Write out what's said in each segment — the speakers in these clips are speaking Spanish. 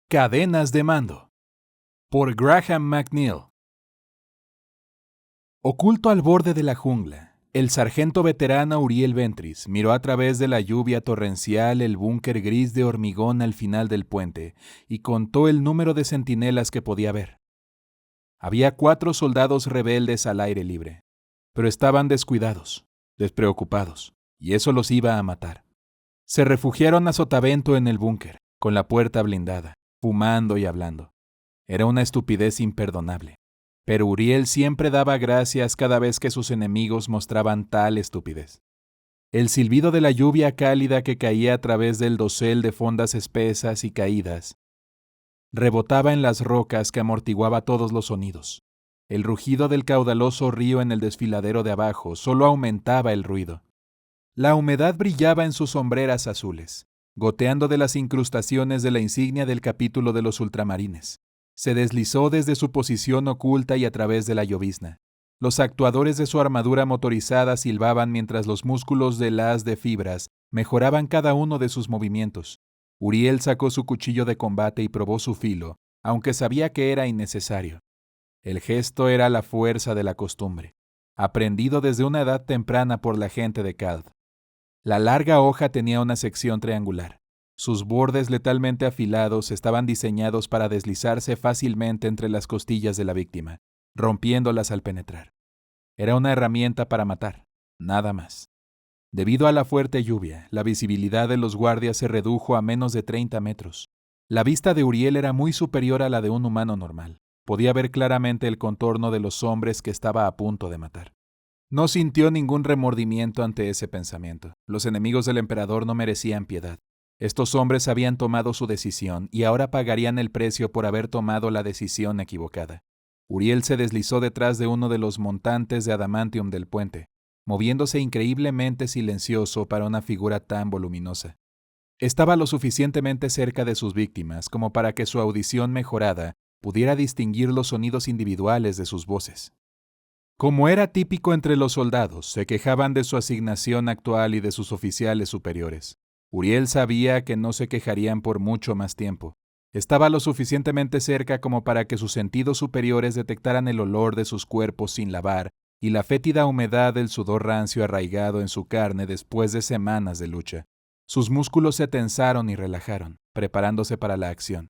Cadenas de mando. Por Graham McNeill. Oculto al borde de la jungla, el sargento veterano Uriel Ventris miró a través de la lluvia torrencial el búnker gris de hormigón al final del puente y contó el número de centinelas que podía ver. Había 4 soldados rebeldes al aire libre, pero estaban descuidados, despreocupados, y eso los iba a matar. Se refugiaron a sotavento en el búnker, con la puerta blindada, fumando y hablando. Era una estupidez imperdonable, pero Uriel siempre daba gracias cada vez que sus enemigos mostraban tal estupidez. El silbido de la lluvia cálida que caía a través del dosel de fondas espesas y caídas rebotaba en las rocas que amortiguaba todos los sonidos. El rugido del caudaloso río en el desfiladero de abajo solo aumentaba el ruido. La humedad brillaba en sus sombreras azules, goteando de las incrustaciones de la insignia del capítulo de los ultramarines. Se deslizó desde su posición oculta y a través de la llovizna. Los actuadores de su armadura motorizada silbaban mientras los músculos del haz de fibras mejoraban cada uno de sus movimientos. Uriel sacó su cuchillo de combate y probó su filo, aunque sabía que era innecesario. El gesto era la fuerza de la costumbre, aprendido desde una edad temprana por la gente de Calv. La larga hoja tenía una sección triangular. Sus bordes letalmente afilados estaban diseñados para deslizarse fácilmente entre las costillas de la víctima, rompiéndolas al penetrar. Era una herramienta para matar, nada más. Debido a la fuerte lluvia, la visibilidad de los guardias se redujo a menos de 30 metros. La vista de Uriel era muy superior a la de un humano normal. Podía ver claramente el contorno de los hombres que estaba a punto de matar. No sintió ningún remordimiento ante ese pensamiento. Los enemigos del emperador no merecían piedad. Estos hombres habían tomado su decisión y ahora pagarían el precio por haber tomado la decisión equivocada. Uriel se deslizó detrás de uno de los montantes de adamantium del puente, moviéndose increíblemente silencioso para una figura tan voluminosa. Estaba lo suficientemente cerca de sus víctimas como para que su audición mejorada pudiera distinguir los sonidos individuales de sus voces. Como era típico entre los soldados, se quejaban de su asignación actual y de sus oficiales superiores. Uriel sabía que no se quejarían por mucho más tiempo. Estaba lo suficientemente cerca como para que sus sentidos superiores detectaran el olor de sus cuerpos sin lavar y la fétida humedad del sudor rancio arraigado en su carne después de semanas de lucha. Sus músculos se tensaron y relajaron, preparándose para la acción.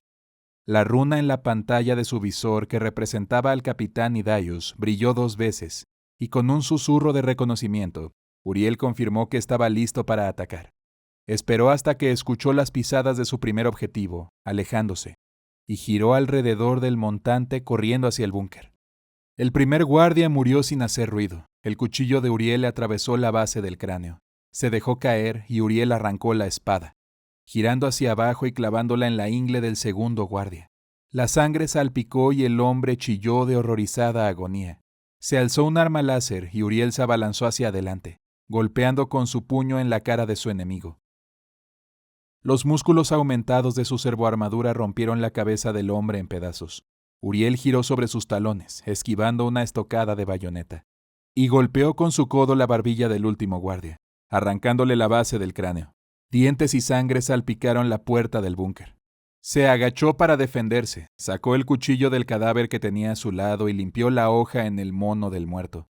La runa en la pantalla de su visor que representaba al capitán Hidayus brilló 2 veces, y con un susurro de reconocimiento, Uriel confirmó que estaba listo para atacar. Esperó hasta que escuchó las pisadas de su primer objetivo, alejándose, y giró alrededor del montante corriendo hacia el búnker. El primer guardia murió sin hacer ruido. El cuchillo de Uriel le atravesó la base del cráneo. Se dejó caer y Uriel arrancó la espada, girando hacia abajo y clavándola en la ingle del segundo guardia. La sangre salpicó y el hombre chilló de horrorizada agonía. Se alzó un arma láser y Uriel se abalanzó hacia adelante, golpeando con su puño en la cara de su enemigo. Los músculos aumentados de su servoarmadura rompieron la cabeza del hombre en pedazos. Uriel giró sobre sus talones, esquivando una estocada de bayoneta, y golpeó con su codo la barbilla del último guardia, arrancándole la base del cráneo. Dientes y sangre salpicaron la puerta del búnker. Se agachó para defenderse, sacó el cuchillo del cadáver que tenía a su lado y limpió la hoja en el mono del muerto.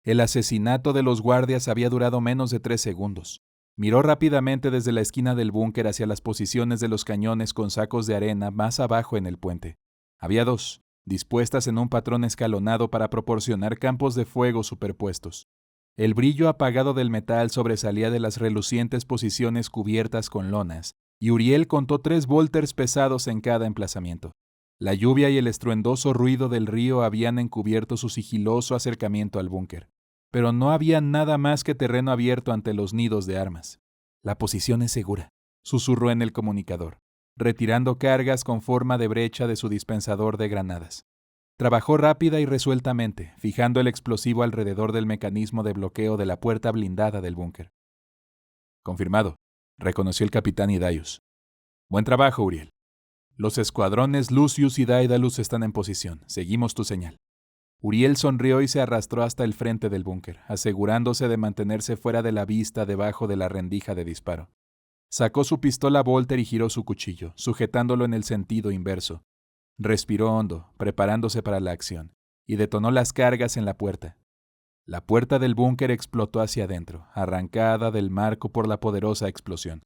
El asesinato de los guardias había durado menos de 3 segundos. Miró rápidamente desde la esquina del búnker hacia las posiciones de los cañones con sacos de arena más abajo en el puente. Había 2, dispuestas en un patrón escalonado para proporcionar campos de fuego superpuestos. El brillo apagado del metal sobresalía de las relucientes posiciones cubiertas con lonas, y Uriel contó 3 volters pesados en cada emplazamiento. La lluvia y el estruendoso ruido del río habían encubierto su sigiloso acercamiento al búnker, pero no había nada más que terreno abierto ante los nidos de armas. La posición es segura, susurró en el comunicador, retirando cargas con forma de brecha de su dispensador de granadas. Trabajó rápida y resueltamente, fijando el explosivo alrededor del mecanismo de bloqueo de la puerta blindada del búnker. Confirmado, reconoció el capitán Hidayus. Buen trabajo, Uriel. Los escuadrones Lucius y Daedalus están en posición. Seguimos tu señal. Uriel sonrió y se arrastró hasta el frente del búnker, asegurándose de mantenerse fuera de la vista debajo de la rendija de disparo. Sacó su pistola Volter y giró su cuchillo, sujetándolo en el sentido inverso. Respiró hondo, preparándose para la acción, y detonó las cargas en la puerta. La puerta del búnker explotó hacia adentro, arrancada del marco por la poderosa explosión.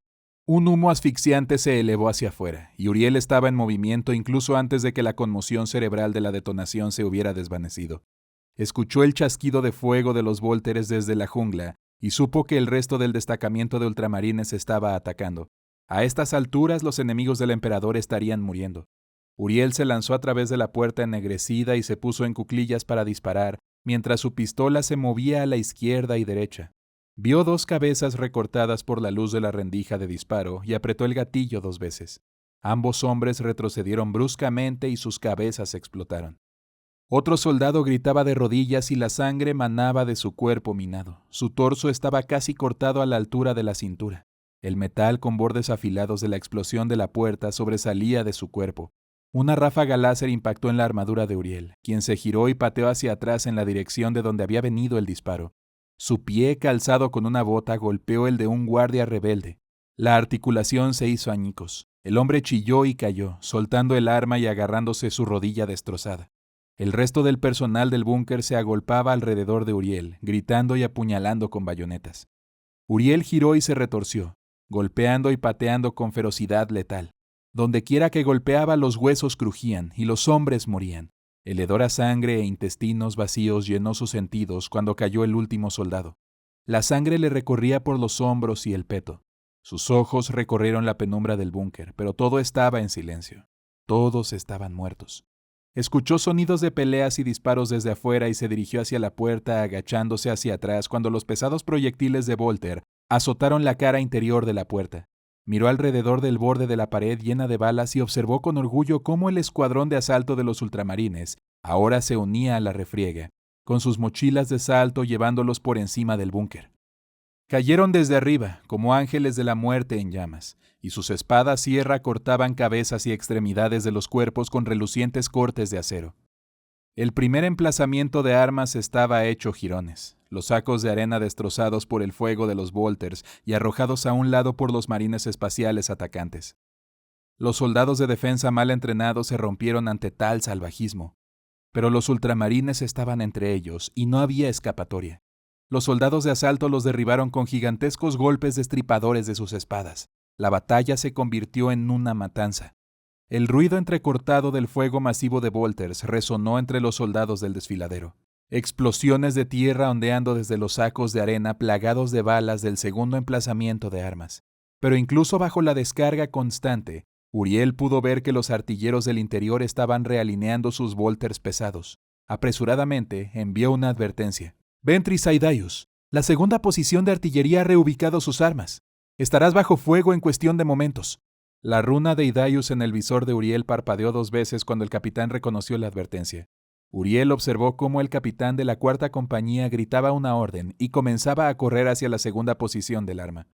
Un humo asfixiante se elevó hacia afuera, y Uriel estaba en movimiento incluso antes de que la conmoción cerebral de la detonación se hubiera desvanecido. Escuchó el chasquido de fuego de los Volteres desde la jungla y supo que el resto del destacamento de ultramarines estaba atacando. A estas alturas los enemigos del emperador estarían muriendo. Uriel se lanzó a través de la puerta ennegrecida y se puso en cuclillas para disparar, mientras su pistola se movía a la izquierda y derecha. Vio 2 cabezas recortadas por la luz de la rendija de disparo y apretó el gatillo 2 veces. Ambos hombres retrocedieron bruscamente y sus cabezas explotaron. Otro soldado gritaba de rodillas y la sangre manaba de su cuerpo minado. Su torso estaba casi cortado a la altura de la cintura. El metal con bordes afilados de la explosión de la puerta sobresalía de su cuerpo. Una ráfaga láser impactó en la armadura de Uriel, quien se giró y pateó hacia atrás en la dirección de donde había venido el disparo. Su pie, calzado con una bota, golpeó el de un guardia rebelde. La articulación se hizo añicos. El hombre chilló y cayó, soltando el arma y agarrándose su rodilla destrozada. El resto del personal del búnker se agolpaba alrededor de Uriel, gritando y apuñalando con bayonetas. Uriel giró y se retorció, golpeando y pateando con ferocidad letal. Dondequiera que golpeaba, los huesos crujían y los hombres morían. El hedor a sangre e intestinos vacíos llenó sus sentidos cuando cayó el último soldado. La sangre le recorría por los hombros y el peto. Sus ojos recorrieron la penumbra del búnker, pero todo estaba en silencio. Todos estaban muertos. Escuchó sonidos de peleas y disparos desde afuera y se dirigió hacia la puerta, agachándose hacia atrás cuando los pesados proyectiles de Volter azotaron la cara interior de la puerta. Miró alrededor del borde de la pared llena de balas y observó con orgullo cómo el escuadrón de asalto de los ultramarines ahora se unía a la refriega, con sus mochilas de salto llevándolos por encima del búnker. Cayeron desde arriba, como ángeles de la muerte en llamas, y sus espadas sierra cortaban cabezas y extremidades de los cuerpos con relucientes cortes de acero. El primer emplazamiento de armas estaba hecho jirones, los sacos de arena destrozados por el fuego de los Volters y arrojados a un lado por los marines espaciales atacantes. Los soldados de defensa mal entrenados se rompieron ante tal salvajismo, pero los ultramarines estaban entre ellos y no había escapatoria. Los soldados de asalto los derribaron con gigantescos golpes destripadores de sus espadas. La batalla se convirtió en una matanza. El ruido entrecortado del fuego masivo de Volters resonó entre los soldados del desfiladero. Explosiones de tierra ondeando desde los sacos de arena plagados de balas del segundo emplazamiento de armas. Pero incluso bajo la descarga constante, Uriel pudo ver que los artilleros del interior estaban realineando sus Volters pesados. Apresuradamente envió una advertencia. «Ventris Aidaius, la segunda posición de artillería ha reubicado sus armas. Estarás bajo fuego en cuestión de momentos». La runa de Idaius en el visor de Uriel parpadeó 2 veces cuando el capitán reconoció la advertencia. Uriel observó cómo el capitán de la 4ª compañía gritaba una orden y comenzaba a correr hacia la segunda posición del arma.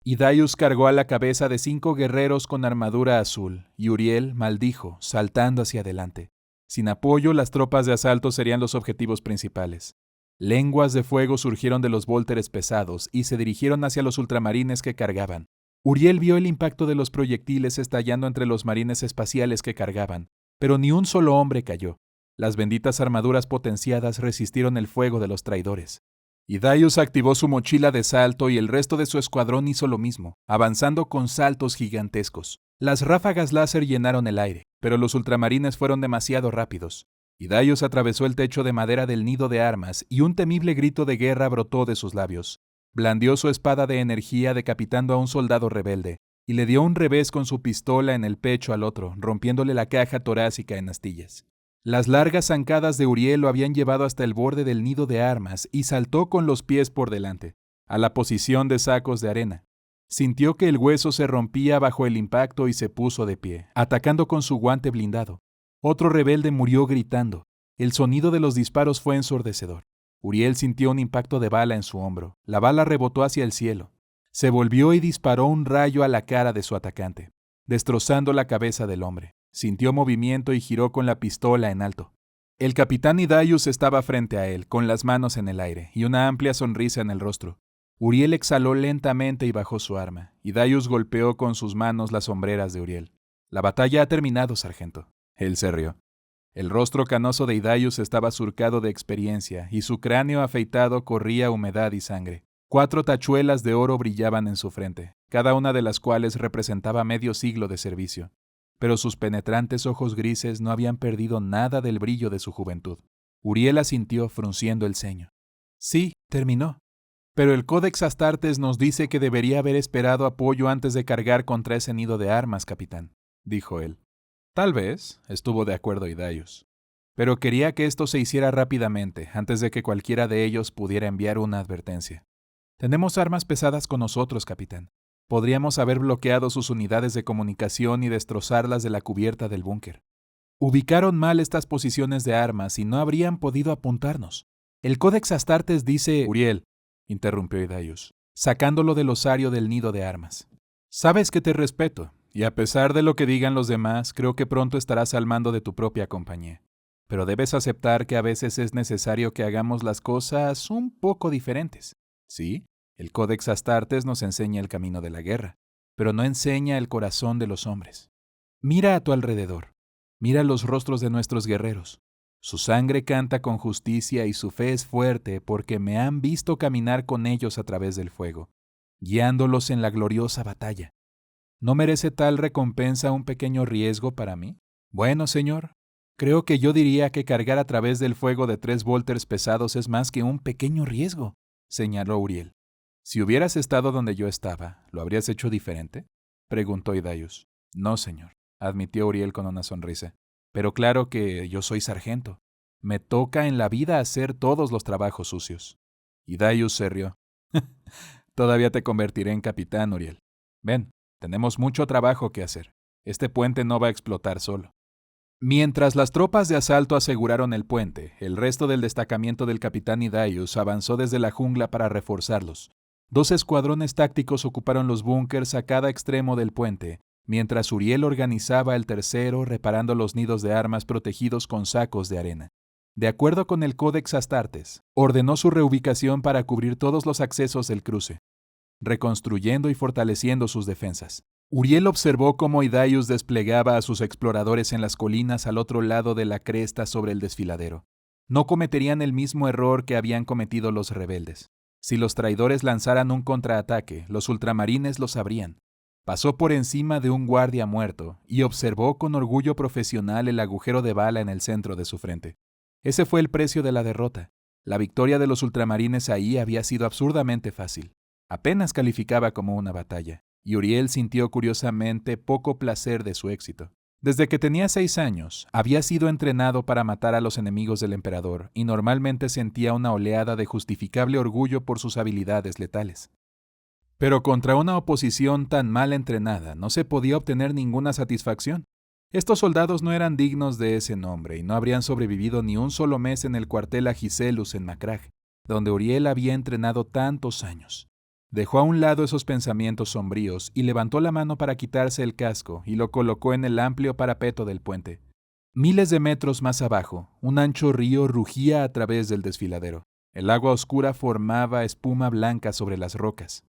Idaius cargó a la cabeza de 5 guerreros con armadura azul, y Uriel maldijo, saltando hacia adelante. Sin apoyo, las tropas de asalto serían los objetivos principales. Lenguas de fuego surgieron de los Volteres pesados y se dirigieron hacia los ultramarines que cargaban. Uriel vio el impacto de los proyectiles estallando entre los marines espaciales que cargaban, pero ni un solo hombre cayó. Las benditas armaduras potenciadas resistieron el fuego de los traidores. Idaius activó su mochila de salto y el resto de su escuadrón hizo lo mismo, avanzando con saltos gigantescos. Las ráfagas láser llenaron el aire, pero los ultramarines fueron demasiado rápidos. Idaius atravesó el techo de madera del nido de armas y un temible grito de guerra brotó de sus labios. Blandió su espada de energía decapitando a un soldado rebelde y le dio un revés con su pistola en el pecho al otro, rompiéndole la caja torácica en astillas. Las largas zancadas de Uriel lo habían llevado hasta el borde del nido de armas y saltó con los pies por delante, a la posición de sacos de arena. Sintió que el hueso se rompía bajo el impacto y se puso de pie, atacando con su guante blindado. Otro rebelde murió gritando. El sonido de los disparos fue ensordecedor. Uriel sintió un impacto de bala en su hombro. La bala rebotó hacia el cielo. Se volvió y disparó un rayo a la cara de su atacante, destrozando la cabeza del hombre. Sintió movimiento y giró con la pistola en alto. El capitán Idaius estaba frente a él, con las manos en el aire y una amplia sonrisa en el rostro. Uriel exhaló lentamente y bajó su arma, y Darius golpeó con sus manos las sombreras de Uriel. La batalla ha terminado, sargento. Él se rió. El rostro canoso de Idaius estaba surcado de experiencia, y su cráneo afeitado corría humedad y sangre. 4 tachuelas de oro brillaban en su frente, cada una de las cuales representaba medio siglo de servicio. Pero sus penetrantes ojos grises no habían perdido nada del brillo de su juventud. Uriel asintió, frunciendo el ceño. Sí, terminó. Pero el Códex Astartes nos dice que debería haber esperado apoyo antes de cargar contra ese nido de armas, capitán, dijo él. Tal vez, estuvo de acuerdo Idaius. Pero quería que esto se hiciera rápidamente, antes de que cualquiera de ellos pudiera enviar una advertencia. Tenemos armas pesadas con nosotros, capitán. Podríamos haber bloqueado sus unidades de comunicación y destrozarlas de la cubierta del búnker. Ubicaron mal estas posiciones de armas y no habrían podido apuntarnos. El Códex Astartes dice... Uriel, interrumpió Idaius, sacándolo del osario del nido de armas. Sabes que te respeto, y a pesar de lo que digan los demás, creo que pronto estarás al mando de tu propia compañía. Pero debes aceptar que a veces es necesario que hagamos las cosas un poco diferentes. ¿Sí? El Códex Astartes nos enseña el camino de la guerra, pero no enseña el corazón de los hombres. Mira a tu alrededor. Mira los rostros de nuestros guerreros. Su sangre canta con justicia y su fe es fuerte porque me han visto caminar con ellos a través del fuego, guiándolos en la gloriosa batalla. ¿No merece tal recompensa un pequeño riesgo para mí? Bueno, señor, creo que yo diría que cargar a través del fuego de 3 bolters pesados es más que un pequeño riesgo, señaló Uriel. Si hubieras estado donde yo estaba, ¿lo habrías hecho diferente? Preguntó Idaius. No, señor, admitió Uriel con una sonrisa. Pero claro que yo soy sargento. Me toca en la vida hacer todos los trabajos sucios. Idaius se rió. Todavía te convertiré en capitán, Uriel. Ven, tenemos mucho trabajo que hacer. Este puente no va a explotar solo. Mientras las tropas de asalto aseguraron el puente, el resto del destacamento del capitán Idaius avanzó desde la jungla para reforzarlos. 2 escuadrones tácticos ocuparon los búnkers a cada extremo del puente, mientras Uriel organizaba el tercero reparando los nidos de armas protegidos con sacos de arena. De acuerdo con el Códex Astartes, ordenó su reubicación para cubrir todos los accesos del cruce, reconstruyendo y fortaleciendo sus defensas. Uriel observó cómo Idaius desplegaba a sus exploradores en las colinas al otro lado de la cresta sobre el desfiladero. No cometerían el mismo error que habían cometido los rebeldes. Si los traidores lanzaran un contraataque, los ultramarines lo sabrían. Pasó por encima de un guardia muerto y observó con orgullo profesional el agujero de bala en el centro de su frente. Ese fue el precio de la derrota. La victoria de los ultramarines ahí había sido absurdamente fácil. Apenas calificaba como una batalla, y Uriel sintió curiosamente poco placer de su éxito. Desde que tenía 6 años, había sido entrenado para matar a los enemigos del emperador y normalmente sentía una oleada de justificable orgullo por sus habilidades letales. Pero contra una oposición tan mal entrenada no se podía obtener ninguna satisfacción. Estos soldados no eran dignos de ese nombre y no habrían sobrevivido ni un solo mes en el cuartel Agiselus en Macragge, donde Uriel había entrenado tantos años. Dejó a un lado esos pensamientos sombríos y levantó la mano para quitarse el casco y lo colocó en el amplio parapeto del puente. Miles de metros más abajo, un ancho río rugía a través del desfiladero. El agua oscura formaba espuma blanca sobre las rocas.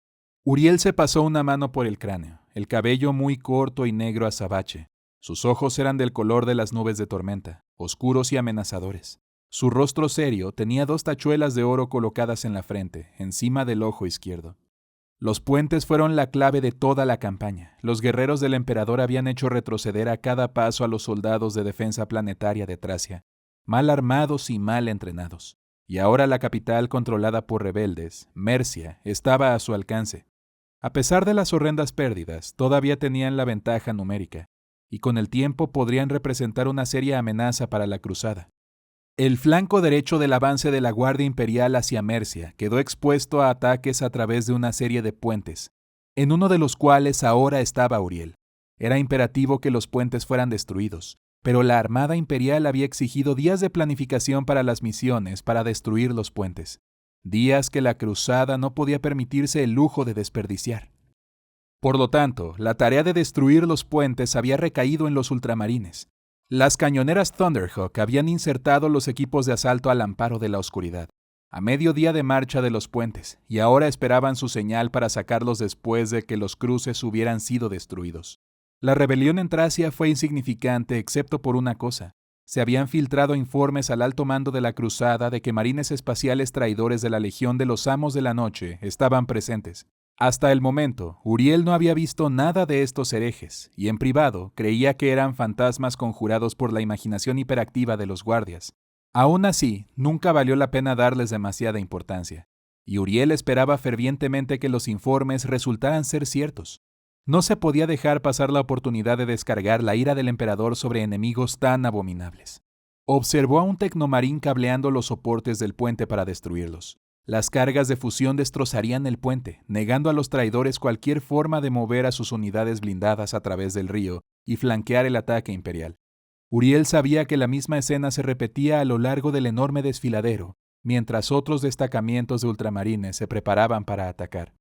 Uriel se pasó una mano por el cráneo, el cabello muy corto y negro azabache. Sus ojos eran del color de las nubes de tormenta, oscuros y amenazadores. Su rostro serio tenía 2 tachuelas de oro colocadas en la frente, encima del ojo izquierdo. Los puentes fueron la clave de toda la campaña. Los guerreros del emperador habían hecho retroceder a cada paso a los soldados de defensa planetaria de Tracia, mal armados y mal entrenados. Y ahora la capital, controlada por rebeldes, Mercia, estaba a su alcance. A pesar de las horrendas pérdidas, todavía tenían la ventaja numérica, y con el tiempo podrían representar una seria amenaza para la cruzada. El flanco derecho del avance de la Guardia Imperial hacia Mercia quedó expuesto a ataques a través de una serie de puentes, en uno de los cuales ahora estaba Uriel. Era imperativo que los puentes fueran destruidos, pero la Armada Imperial había exigido días de planificación para las misiones para destruir los puentes, días que la cruzada no podía permitirse el lujo de desperdiciar. Por lo tanto, la tarea de destruir los puentes había recaído en los ultramarines. Las cañoneras Thunderhawk habían insertado los equipos de asalto al amparo de la oscuridad. a medio día de marcha de los puentes, y ahora esperaban su señal para sacarlos después de que los cruces hubieran sido destruidos. La rebelión en Tracia fue insignificante excepto por una cosa. Se habían filtrado informes al alto mando de la cruzada de que marines espaciales traidores de la Legión de los Amos de la Noche estaban presentes. Hasta el momento, Uriel no había visto nada de estos herejes, y en privado creía que eran fantasmas conjurados por la imaginación hiperactiva de los guardias. Aún así, nunca valió la pena darles demasiada importancia, y Uriel esperaba fervientemente que los informes resultaran ser ciertos. No se podía dejar pasar la oportunidad de descargar la ira del emperador sobre enemigos tan abominables. Observó a un tecnomarín cableando los soportes del puente para destruirlos. Las cargas de fusión destrozarían el puente, negando a los traidores cualquier forma de mover a sus unidades blindadas a través del río y flanquear el ataque imperial. Uriel sabía que la misma escena se repetía a lo largo del enorme desfiladero, mientras otros destacamientos de ultramarines se preparaban para atacar.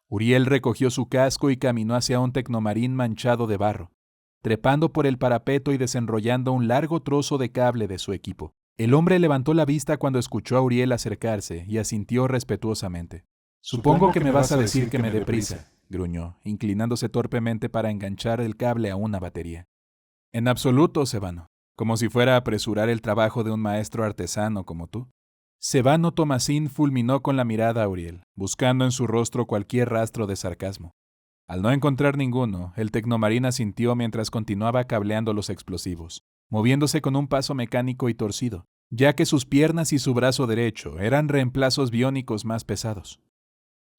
Uriel recogió su casco y caminó hacia un tecnomarín manchado de barro, trepando por el parapeto y desenrollando un largo trozo de cable de su equipo. El hombre levantó la vista cuando escuchó a Uriel acercarse y asintió respetuosamente. «Supongo que me vas a decir que me dé prisa», gruñó, inclinándose torpemente para enganchar el cable a una batería. «En absoluto, Sevano, como si fuera a apresurar el trabajo de un maestro artesano como tú». Sevano Tomasín fulminó con la mirada a Uriel, buscando en su rostro cualquier rastro de sarcasmo. Al no encontrar ninguno, el tecnomarín asintió mientras continuaba cableando los explosivos, moviéndose con un paso mecánico y torcido, ya que sus piernas y su brazo derecho eran reemplazos biónicos más pesados.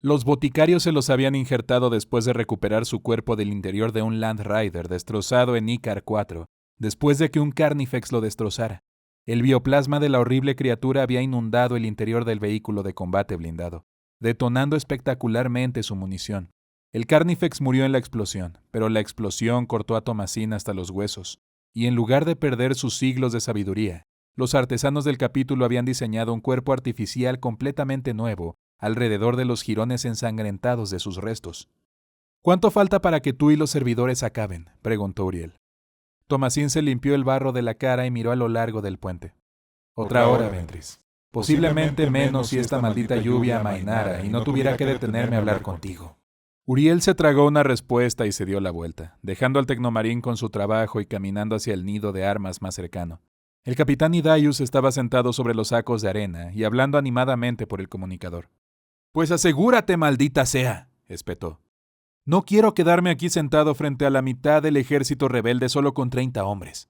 Los boticarios se los habían injertado después de recuperar su cuerpo del interior de un Land Rider destrozado en Icar 4, después de que un Carnifex lo destrozara. El bioplasma de la horrible criatura había inundado el interior del vehículo de combate blindado, detonando espectacularmente su munición. El Carnifex murió en la explosión, pero la explosión cortó a Tomasín hasta los huesos, y en lugar de perder sus siglos de sabiduría, los artesanos del capítulo habían diseñado un cuerpo artificial completamente nuevo alrededor de los jirones ensangrentados de sus restos. «¿Cuánto falta para que tú y los servidores acaben?», preguntó Uriel. Tomasín se limpió el barro de la cara y miró a lo largo del puente. «Otra hora, Ventris. Posiblemente menos si esta maldita lluvia amainara y no tuviera que detenerme a hablar contigo». Uriel se tragó una respuesta y se dio la vuelta, dejando al tecnomarín con su trabajo y caminando hacia el nido de armas más cercano. El capitán Idaius estaba sentado sobre los sacos de arena y hablando animadamente por el comunicador. «Pues asegúrate, maldita sea», espetó. «No quiero quedarme aquí sentado frente a la mitad del ejército rebelde solo con 30 hombres».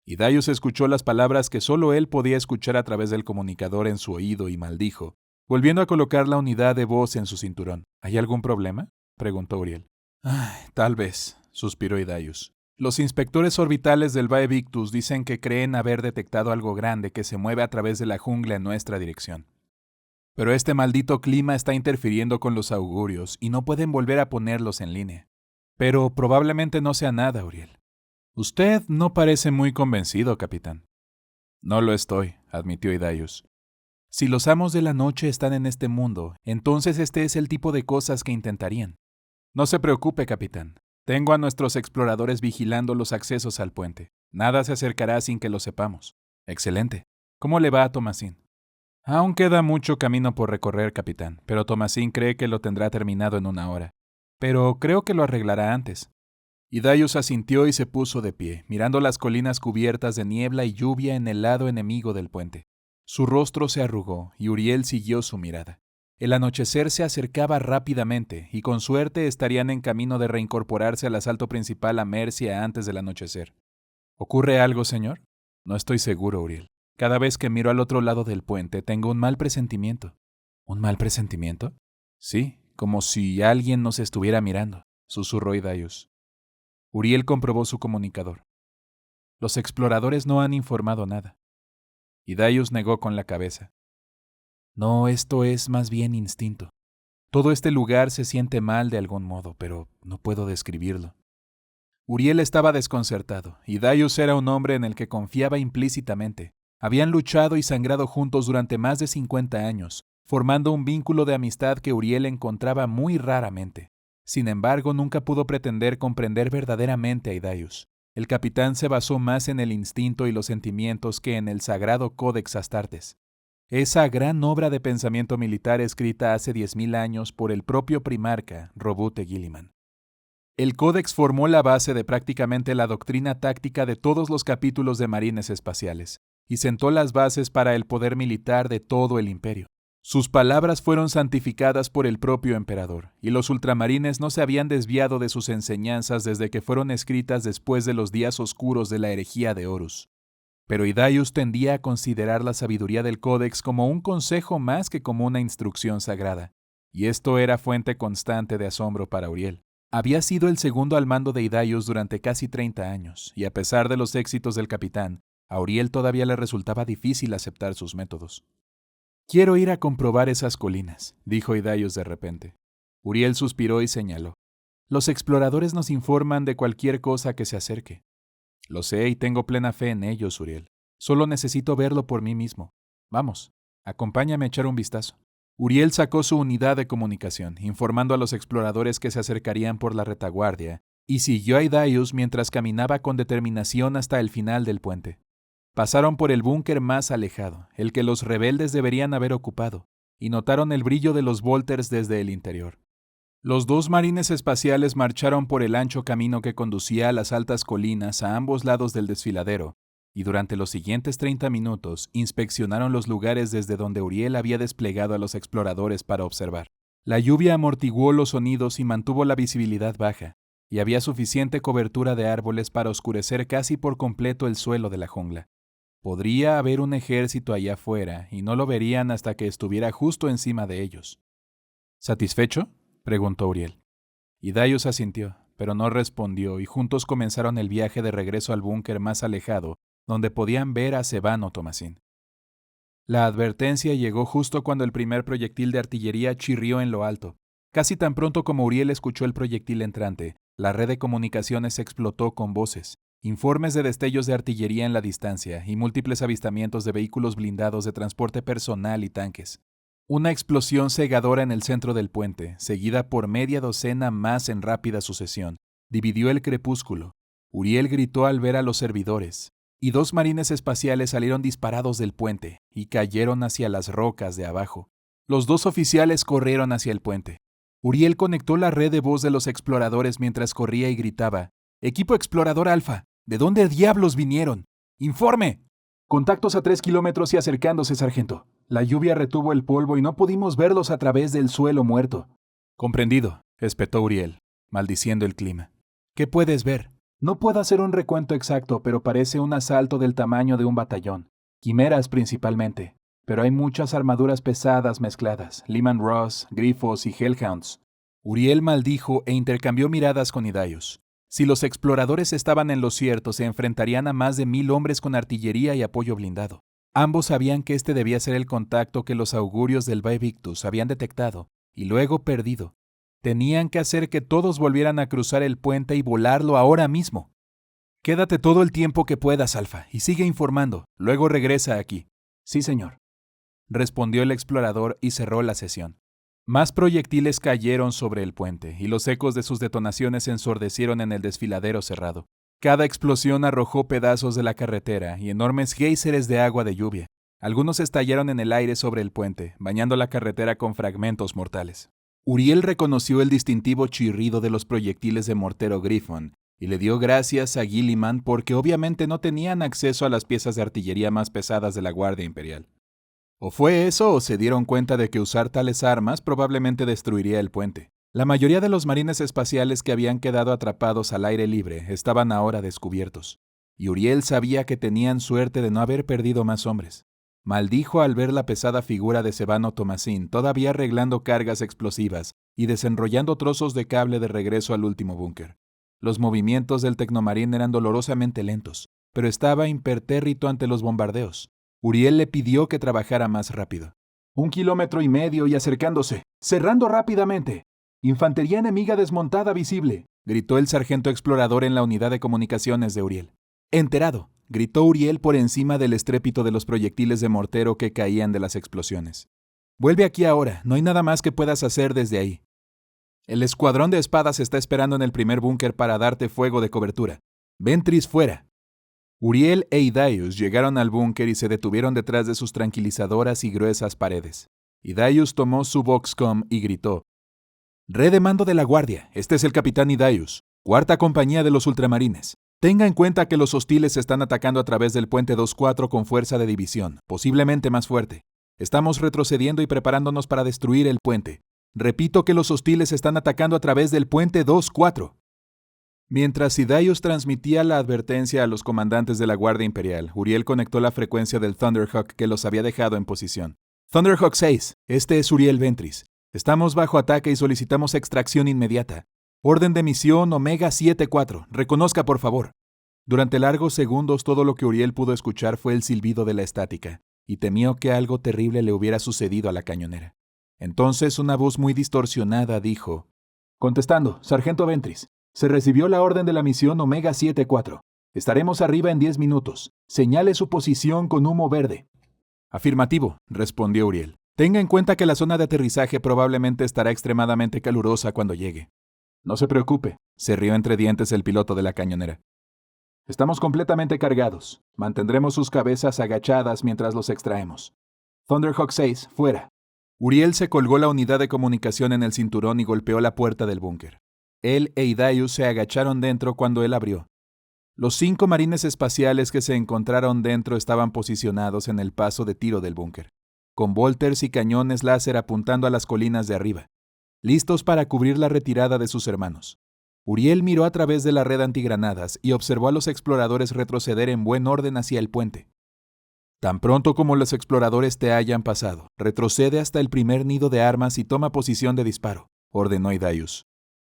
Idaius escuchó las palabras que solo él podía escuchar a través del comunicador en su oído y maldijo, volviendo a colocar la unidad de voz en su cinturón. «¿Hay algún problema?», preguntó Uriel. «Ay, tal vez», suspiró Idaius. «Los inspectores orbitales del Vae Victus dicen que creen haber detectado algo grande que se mueve a través de la jungla en nuestra dirección. Pero este maldito clima está interfiriendo con los augurios y no pueden volver a ponerlos en línea. Pero probablemente no sea nada, Uriel». «Usted no parece muy convencido, capitán». «No lo estoy», admitió Idaius. «Si los amos de la noche están en este mundo, entonces este es el tipo de cosas que intentarían». «No se preocupe, capitán. Tengo a nuestros exploradores vigilando los accesos al puente. Nada se acercará sin que lo sepamos». «Excelente. ¿Cómo le va a Tomasín?» «Aún queda mucho camino por recorrer, capitán, pero Tomasín cree que lo tendrá terminado en 1 hora. Pero creo que lo arreglará antes». Idaius asintió y se puso de pie, mirando las colinas cubiertas de niebla y lluvia en el lado enemigo del puente. Su rostro se arrugó y Uriel siguió su mirada. El anochecer se acercaba rápidamente y con suerte estarían en camino de reincorporarse al asalto principal a Mercia antes del anochecer. «¿Ocurre algo, señor?» «No estoy seguro, Uriel. Cada vez que miro al otro lado del puente tengo un mal presentimiento». «¿Un mal presentimiento?» «Sí, como si alguien nos estuviera mirando», susurró Idaius. Uriel comprobó su comunicador. «Los exploradores no han informado nada». Idaius negó con la cabeza. «No, esto es más bien instinto. Todo este lugar se siente mal de algún modo, pero no puedo describirlo». Uriel estaba desconcertado. Idaius era un hombre en el que confiaba implícitamente. Habían luchado y sangrado juntos durante más de 50 años, formando un vínculo de amistad que Uriel encontraba muy raramente. Sin embargo, nunca pudo pretender comprender verdaderamente a Idaius. El capitán se basó más en el instinto y los sentimientos que en el sagrado Códex Astartes. esa gran obra de pensamiento militar escrita hace 10.000 años por el propio primarca, Robute Guilliman. El Códex formó la base de prácticamente la doctrina táctica de todos los capítulos de Marines Espaciales y sentó las bases para el poder militar de todo el imperio. Sus palabras fueron santificadas por el propio emperador, y los ultramarines no se habían desviado de sus enseñanzas desde que fueron escritas después de los días oscuros de la herejía de Horus. Pero Hydaius tendía a considerar la sabiduría del Códex como un consejo más que como una instrucción sagrada, y esto era fuente constante de asombro para Uriel. Había sido el segundo al mando de Hydaius durante casi 30 años, y a pesar de los éxitos del capitán, a Uriel todavía le resultaba difícil aceptar sus métodos. «Quiero ir a comprobar esas colinas», dijo Hydaius de repente. Uriel suspiró y señaló. «Los exploradores nos informan de cualquier cosa que se acerque». «Lo sé y tengo plena fe en ellos, Uriel. Solo necesito verlo por mí mismo. Vamos, acompáñame a echar un vistazo». Uriel sacó su unidad de comunicación, informando a los exploradores que se acercarían por la retaguardia, y siguió a Hydaius mientras caminaba con determinación hasta el final del puente. Pasaron por el búnker más alejado, el que los rebeldes deberían haber ocupado, y notaron el brillo de los volters desde el interior. Los dos marines espaciales marcharon por el ancho camino que conducía a las altas colinas a ambos lados del desfiladero, y durante los siguientes 30 minutos inspeccionaron los lugares desde donde Uriel había desplegado a los exploradores para observar. La lluvia amortiguó los sonidos y mantuvo la visibilidad baja, y había suficiente cobertura de árboles para oscurecer casi por completo el suelo de la jungla. Podría haber un ejército allá afuera, y no lo verían hasta que estuviera justo encima de ellos. ¿Satisfecho?, preguntó Uriel. Hydaius asintió, pero no respondió, y juntos comenzaron el viaje de regreso al búnker más alejado, donde podían ver a Sevano Tomasín. La advertencia llegó justo cuando el primer proyectil de artillería chirrió en lo alto. Casi tan pronto como Uriel escuchó el proyectil entrante, la red de comunicaciones explotó con voces, informes de destellos de artillería en la distancia y múltiples avistamientos de vehículos blindados de transporte personal y tanques. Una explosión cegadora en el centro del puente, seguida por media docena más en rápida sucesión, dividió el crepúsculo. Uriel gritó al ver a los servidores, y dos marines espaciales salieron disparados del puente y cayeron hacia las rocas de abajo. Los dos oficiales corrieron hacia el puente. Uriel conectó la red de voz de los exploradores mientras corría y gritaba: «Equipo explorador Alfa, ¿de dónde diablos vinieron? ¡Informe!». «Contactos a 3 kilómetros y acercándose, sargento. La lluvia retuvo el polvo y no pudimos verlos a través del suelo muerto». «Comprendido», espetó Uriel, maldiciendo el clima. «¿Qué puedes ver?». «No puedo hacer un recuento exacto, pero parece un asalto del tamaño de un batallón. Quimeras principalmente, pero hay muchas armaduras pesadas mezcladas, Leman Russ, grifos y Hellhounds». Uriel maldijo e intercambió miradas con Hydaius. Si los exploradores estaban en lo cierto, se enfrentarían a más de 1000 hombres con artillería y apoyo blindado. Ambos sabían que este debía ser el contacto que los augurios del Vae Victus habían detectado y luego perdido. Tenían que hacer que todos volvieran a cruzar el puente y volarlo ahora mismo. «Quédate todo el tiempo que puedas, Alfa, y sigue informando. Luego regresa aquí». «Sí, señor», respondió el explorador y cerró la sesión. Más proyectiles cayeron sobre el puente, y los ecos de sus detonaciones se ensordecieron en el desfiladero cerrado. Cada explosión arrojó pedazos de la carretera y enormes géiseres de agua de lluvia. Algunos estallaron en el aire sobre el puente, bañando la carretera con fragmentos mortales. Uriel reconoció el distintivo chirrido de los proyectiles de mortero Griffon y le dio gracias a Guilliman porque obviamente no tenían acceso a las piezas de artillería más pesadas de la Guardia Imperial. O fue eso o se dieron cuenta de que usar tales armas probablemente destruiría el puente. La mayoría de los marines espaciales que habían quedado atrapados al aire libre estaban ahora descubiertos, y Uriel sabía que tenían suerte de no haber perdido más hombres. Maldijo al ver la pesada figura de Sevano Tomasín todavía arreglando cargas explosivas y desenrollando trozos de cable de regreso al último búnker. Los movimientos del tecnomarín eran dolorosamente lentos, pero estaba impertérrito ante los bombardeos. Uriel le pidió que trabajara más rápido. 1,5 kilómetros y acercándose, cerrando rápidamente. «Infantería enemiga desmontada visible», gritó el sargento explorador en la unidad de comunicaciones de Uriel. «Enterado», gritó Uriel por encima del estrépito de los proyectiles de mortero que caían de las explosiones. «Vuelve aquí ahora, no hay nada más que puedas hacer desde ahí. El escuadrón de espadas está esperando en el primer búnker para darte fuego de cobertura. Ventris fuera». Uriel e Hidaius llegaron al búnker y se detuvieron detrás de sus tranquilizadoras y gruesas paredes. Hidaius tomó su Voxcom y gritó: «Red de mando de la guardia, este es el capitán Hidaius, cuarta compañía de los ultramarines. Tenga en cuenta que los hostiles están atacando a través del puente 2-4 con fuerza de división, posiblemente más fuerte. Estamos retrocediendo y preparándonos para destruir el puente. Repito que los hostiles están atacando a través del puente 2-4. Mientras Hidaius transmitía la advertencia a los comandantes de la Guardia Imperial, Uriel conectó la frecuencia del Thunderhawk que los había dejado en posición. Thunderhawk 6, este es Uriel Ventris. Estamos bajo ataque y solicitamos extracción inmediata. Orden de misión Omega 7-4. Reconozca, por favor. Durante largos segundos todo lo que Uriel pudo escuchar fue el silbido de la estática, y temió que algo terrible le hubiera sucedido a la cañonera. Entonces una voz muy distorsionada dijo: «Contestando, Sargento Ventris. Se recibió la orden de la misión Omega 7-4. Estaremos arriba en 10 minutos. Señale su posición con humo verde». «Afirmativo», respondió Uriel. «Tenga en cuenta que la zona de aterrizaje probablemente estará extremadamente calurosa cuando llegue». «No se preocupe», se rió entre dientes el piloto de la cañonera. «Estamos completamente cargados. Mantendremos sus cabezas agachadas mientras los extraemos. Thunderhawk 6, fuera». Uriel se colgó la unidad de comunicación en el cinturón y golpeó la puerta del búnker. Él e Hidaius se agacharon dentro cuando él abrió. Los 5 marines espaciales que se encontraron dentro estaban posicionados en el paso de tiro del búnker, con volters y cañones láser apuntando a las colinas de arriba, listos para cubrir la retirada de sus hermanos. Uriel miró a través de la red antigranadas y observó a los exploradores retroceder en buen orden hacia el puente. «Tan pronto como los exploradores te hayan pasado, retrocede hasta el primer nido de armas y toma posición de disparo», ordenó Hidaius.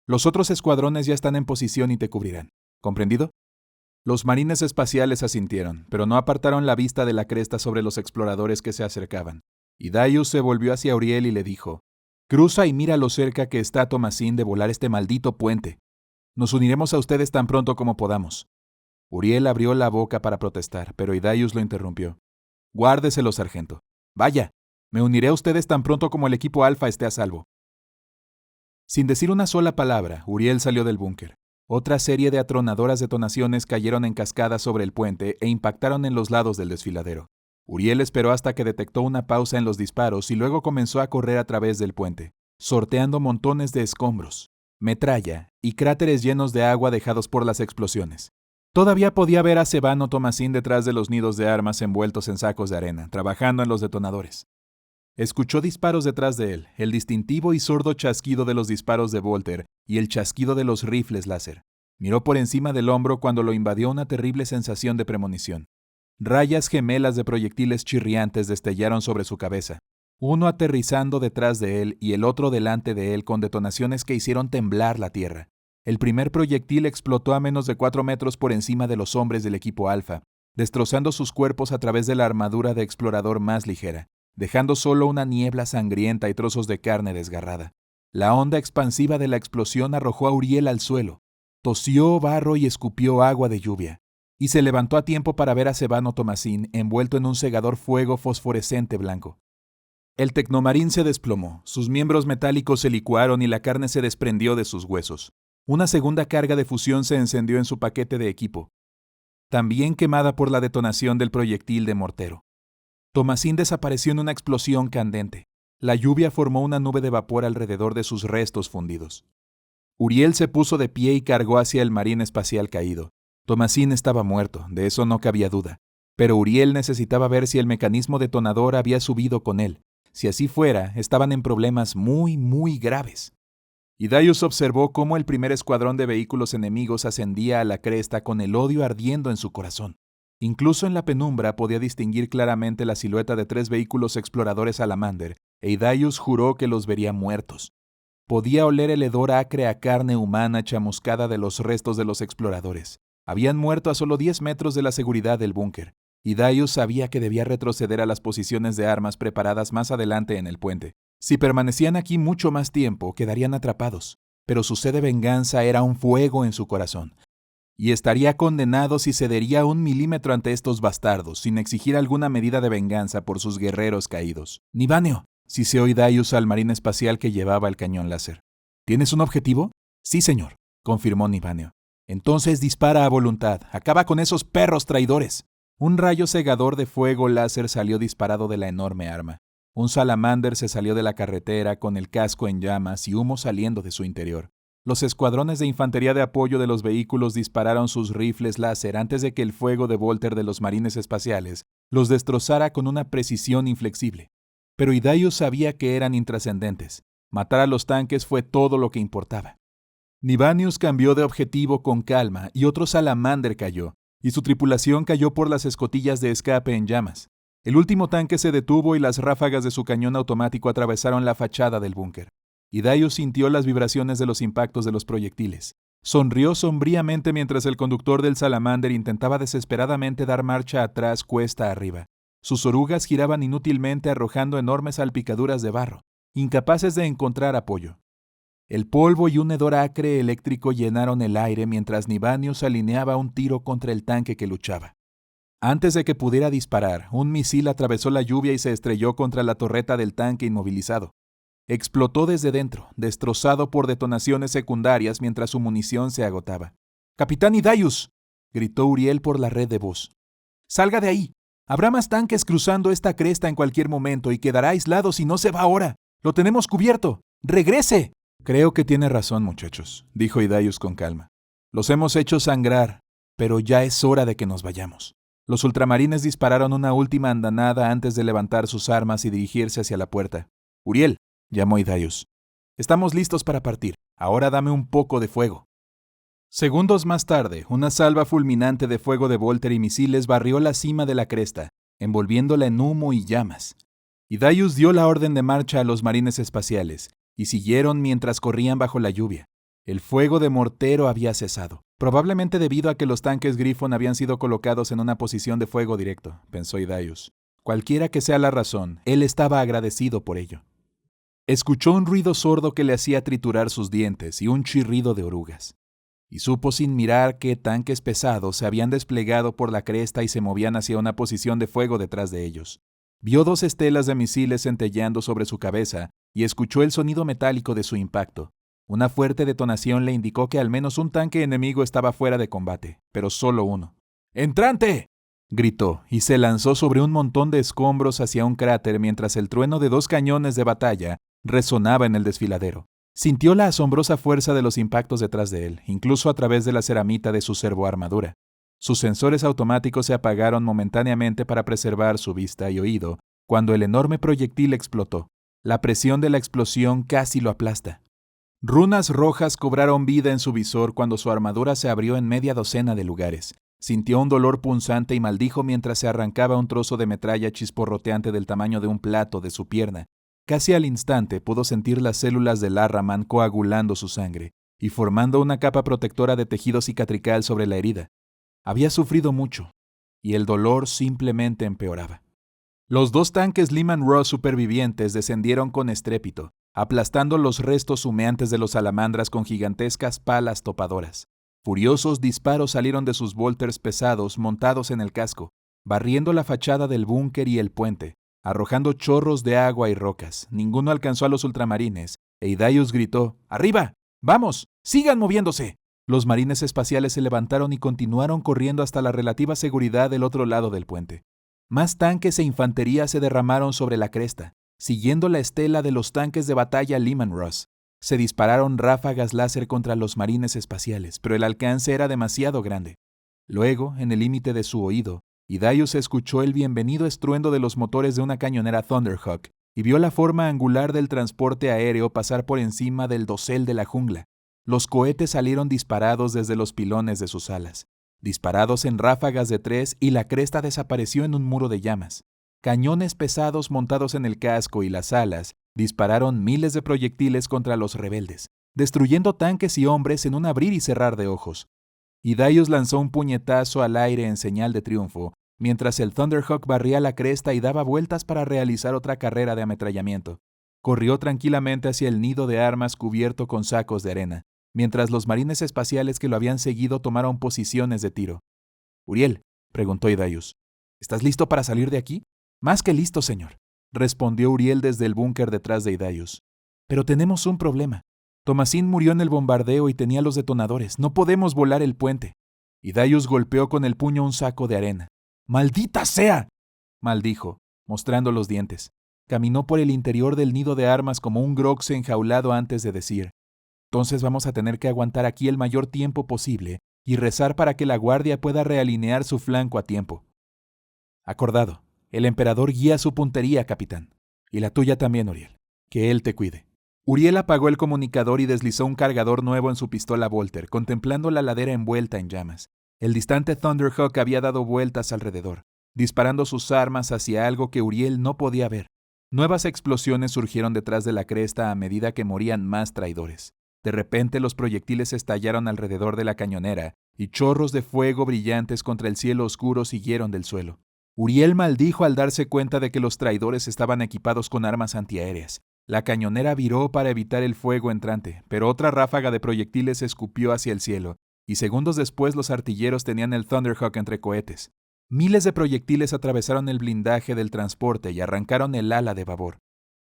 «Los otros escuadrones ya están en posición y te cubrirán. ¿Comprendido?» Los marines espaciales asintieron, pero no apartaron la vista de la cresta sobre los exploradores que se acercaban. Hidaius se volvió hacia Uriel y le dijo: «Cruza y mira lo cerca que está Thomasin de volar este maldito puente. Nos uniremos a ustedes tan pronto como podamos». Uriel abrió la boca para protestar, pero Hidaius lo interrumpió. «Guárdeselo, sargento. Vaya, me uniré a ustedes tan pronto como el equipo Alfa esté a salvo». Sin decir una sola palabra, Uriel salió del búnker. Otra serie de atronadoras detonaciones cayeron en cascada sobre el puente e impactaron en los lados del desfiladero. Uriel esperó hasta que detectó una pausa en los disparos y luego comenzó a correr a través del puente, sorteando montones de escombros, metralla y cráteres llenos de agua dejados por las explosiones. Todavía podía ver a Sebano Thomasin detrás de los nidos de armas envueltos en sacos de arena, trabajando en los detonadores. Escuchó disparos detrás de él, el distintivo y sordo chasquido de los disparos de Volter y el chasquido de los rifles láser. Miró por encima del hombro cuando lo invadió una terrible sensación de premonición. Rayas gemelas de proyectiles chirriantes destellaron sobre su cabeza, uno aterrizando detrás de él y el otro delante de él con detonaciones que hicieron temblar la tierra. El primer proyectil explotó a menos de 4 metros por encima de los hombres del equipo Alfa, destrozando sus cuerpos a través de la armadura de explorador más ligera, dejando solo una niebla sangrienta y trozos de carne desgarrada. La onda expansiva de la explosión arrojó a Uriel al suelo. Tosió barro y escupió agua de lluvia, y se levantó a tiempo para ver a Sebano Thomasin envuelto en un cegador fuego fosforescente blanco. El tecnomarín se desplomó, sus miembros metálicos se licuaron y la carne se desprendió de sus huesos. Una segunda carga de fusión se encendió en su paquete de equipo, también quemada por la detonación del proyectil de mortero. Thomasin desapareció en una explosión candente. La lluvia formó una nube de vapor alrededor de sus restos fundidos. Uriel se puso de pie y cargó hacia el marín espacial caído. Thomasin estaba muerto, de eso no cabía duda. Pero Uriel necesitaba ver si el mecanismo detonador había subido con él. Si así fuera, estaban en problemas muy, muy graves. Hidaius observó cómo el primer escuadrón de vehículos enemigos ascendía a la cresta con el odio ardiendo en su corazón. Incluso en la penumbra podía distinguir claramente la silueta de 3 vehículos exploradores Salamander, e Hidaius juró que los vería muertos. Podía oler el hedor acre a carne humana chamuscada de los restos de los exploradores. Habían muerto a solo 10 metros de la seguridad del búnker. Hidaius sabía que debía retroceder a las posiciones de armas preparadas más adelante en el puente. Si permanecían aquí mucho más tiempo, quedarían atrapados. Pero su sed de venganza era un fuego en su corazón. Y estaría condenado si cedería 1 milímetro ante estos bastardos, sin exigir alguna medida de venganza por sus guerreros caídos. «Nibaneo», siseó Hidaius al marín espacial que llevaba el cañón láser. «¿Tienes un objetivo?» «Sí, señor», confirmó Nibaneo. Entonces dispara a voluntad. Acaba con esos perros traidores. Un rayo cegador de fuego láser salió disparado de la enorme arma. Un salamander se salió de la carretera con el casco en llamas y humo saliendo de su interior. Los escuadrones de infantería de apoyo de los vehículos dispararon sus rifles láser antes de que el fuego de Volter de los marines espaciales los destrozara con una precisión inflexible. Pero Hidayus sabía que eran intrascendentes. Matar a los tanques fue todo lo que importaba. Nivanius cambió de objetivo con calma y otro salamander cayó, y su tripulación cayó por las escotillas de escape en llamas. El último tanque se detuvo y las ráfagas de su cañón automático atravesaron la fachada del búnker. Hidayus sintió las vibraciones de los impactos de los proyectiles. Sonrió sombríamente mientras el conductor del salamander intentaba desesperadamente dar marcha atrás cuesta arriba. Sus orugas giraban inútilmente arrojando enormes salpicaduras de barro, incapaces de encontrar apoyo. El polvo y un hedor acre eléctrico llenaron el aire mientras Nivanius alineaba un tiro contra el tanque que luchaba. Antes de que pudiera disparar, un misil atravesó la lluvia y se estrelló contra la torreta del tanque inmovilizado. Explotó desde dentro, destrozado por detonaciones secundarias mientras su munición se agotaba. «¡Capitán Hidayus!», gritó Uriel por la red de voz. «¡Salga de ahí! Habrá más tanques cruzando esta cresta en cualquier momento y quedará aislado si no se va ahora. ¡Lo tenemos cubierto! ¡Regrese!». «Creo que tiene razón, muchachos», dijo Hidayus con calma. «Los hemos hecho sangrar, pero ya es hora de que nos vayamos». Los ultramarines dispararon una última andanada antes de levantar sus armas y dirigirse hacia la puerta. «Uriel», llamó Hidayus, «estamos listos para partir. Ahora dame un poco de fuego». Segundos más tarde, una salva fulminante de fuego de Volter y misiles barrió la cima de la cresta, envolviéndola en humo y llamas. Hidayus dio la orden de marcha a los marines espaciales, y siguieron mientras corrían bajo la lluvia. El fuego de mortero había cesado, probablemente debido a que los tanques Griffon habían sido colocados en una posición de fuego directo, pensó Hidayus. Cualquiera que sea la razón, él estaba agradecido por ello. Escuchó un ruido sordo que le hacía triturar sus dientes y un chirrido de orugas. Y supo sin mirar que tanques pesados se habían desplegado por la cresta y se movían hacia una posición de fuego detrás de ellos. Vio 2 estelas de misiles centelleando sobre su cabeza y escuchó el sonido metálico de su impacto. Una fuerte detonación le indicó que al menos un tanque enemigo estaba fuera de combate, pero solo uno. «¡Entrante!», gritó, y se lanzó sobre un montón de escombros hacia un cráter mientras el trueno de 2 cañones de batalla resonaba en el desfiladero. Sintió la asombrosa fuerza de los impactos detrás de él, incluso a través de la ceramita de su servoarmadura. Sus sensores automáticos se apagaron momentáneamente para preservar su vista y oído cuando el enorme proyectil explotó. La presión de la explosión casi lo aplasta. Runas rojas cobraron vida en su visor cuando su armadura se abrió en media docena de lugares. Sintió un dolor punzante y maldijo mientras se arrancaba un trozo de metralla chisporroteante del tamaño de un plato de su pierna. Casi al instante pudo sentir las células del Arraman coagulando su sangre y formando una capa protectora de tejido cicatrical sobre la herida. Había sufrido mucho, y el dolor simplemente empeoraba. Los 2 tanques Lehman Ross supervivientes descendieron con estrépito, aplastando los restos humeantes de los salamandras con gigantescas palas topadoras. Furiosos disparos salieron de sus Volters pesados montados en el casco, barriendo la fachada del búnker y el puente, arrojando chorros de agua y rocas. Ninguno alcanzó a los ultramarines, e Hidayus gritó: «¡Arriba! ¡Vamos! ¡Sigan moviéndose!». Los marines espaciales se levantaron y continuaron corriendo hasta la relativa seguridad del otro lado del puente. Más tanques e infantería se derramaron sobre la cresta, siguiendo la estela de los tanques de batalla Lehman Ross. Se dispararon ráfagas láser contra los marines espaciales, pero el alcance era demasiado grande. Luego, en el límite de su oído, Hidayus escuchó el bienvenido estruendo de los motores de una cañonera Thunderhawk y vio la forma angular del transporte aéreo pasar por encima del dosel de la jungla. Los cohetes salieron disparados desde los pilones de sus alas, disparados en ráfagas de 3, y la cresta desapareció en un muro de llamas. Cañones pesados montados en el casco y las alas dispararon miles de proyectiles contra los rebeldes, destruyendo tanques y hombres en un abrir y cerrar de ojos. Hidayus lanzó un puñetazo al aire en señal de triunfo, mientras el Thunderhawk barría la cresta y daba vueltas para realizar otra carrera de ametrallamiento. Corrió tranquilamente hacia el nido de armas cubierto con sacos de arena, mientras los marines espaciales que lo habían seguido tomaron posiciones de tiro. «Uriel», preguntó Hidayus, «¿estás listo para salir de aquí?». «Más que listo, señor», respondió Uriel desde el búnker detrás de Hidayus. «Pero tenemos un problema. Thomasin murió en el bombardeo y tenía los detonadores. No podemos volar el puente. Idaius golpeó con el puño un saco de arena. ¡Maldita sea!, maldijo, mostrando los dientes. Caminó por el interior del nido de armas como un grox enjaulado antes de decir: entonces vamos a tener que aguantar aquí el mayor tiempo posible y rezar para que la guardia pueda realinear su flanco a tiempo. Acordado. El emperador guía su puntería, capitán. Y la tuya también, Uriel. Que él te cuide. Uriel apagó el comunicador y deslizó un cargador nuevo en su pistola Volter, contemplando la ladera envuelta en llamas. El distante Thunderhawk había dado vueltas alrededor, disparando sus armas hacia algo que Uriel no podía ver. Nuevas explosiones surgieron detrás de la cresta a medida que morían más traidores. De repente los proyectiles estallaron alrededor de la cañonera y chorros de fuego brillantes contra el cielo oscuro siguieron del suelo. Uriel maldijo al darse cuenta de que los traidores estaban equipados con armas antiaéreas. La cañonera viró para evitar el fuego entrante, pero otra ráfaga de proyectiles escupió hacia el cielo, y segundos después los artilleros tenían el Thunderhawk entre cohetes. Miles de proyectiles atravesaron el blindaje del transporte y arrancaron el ala de babor.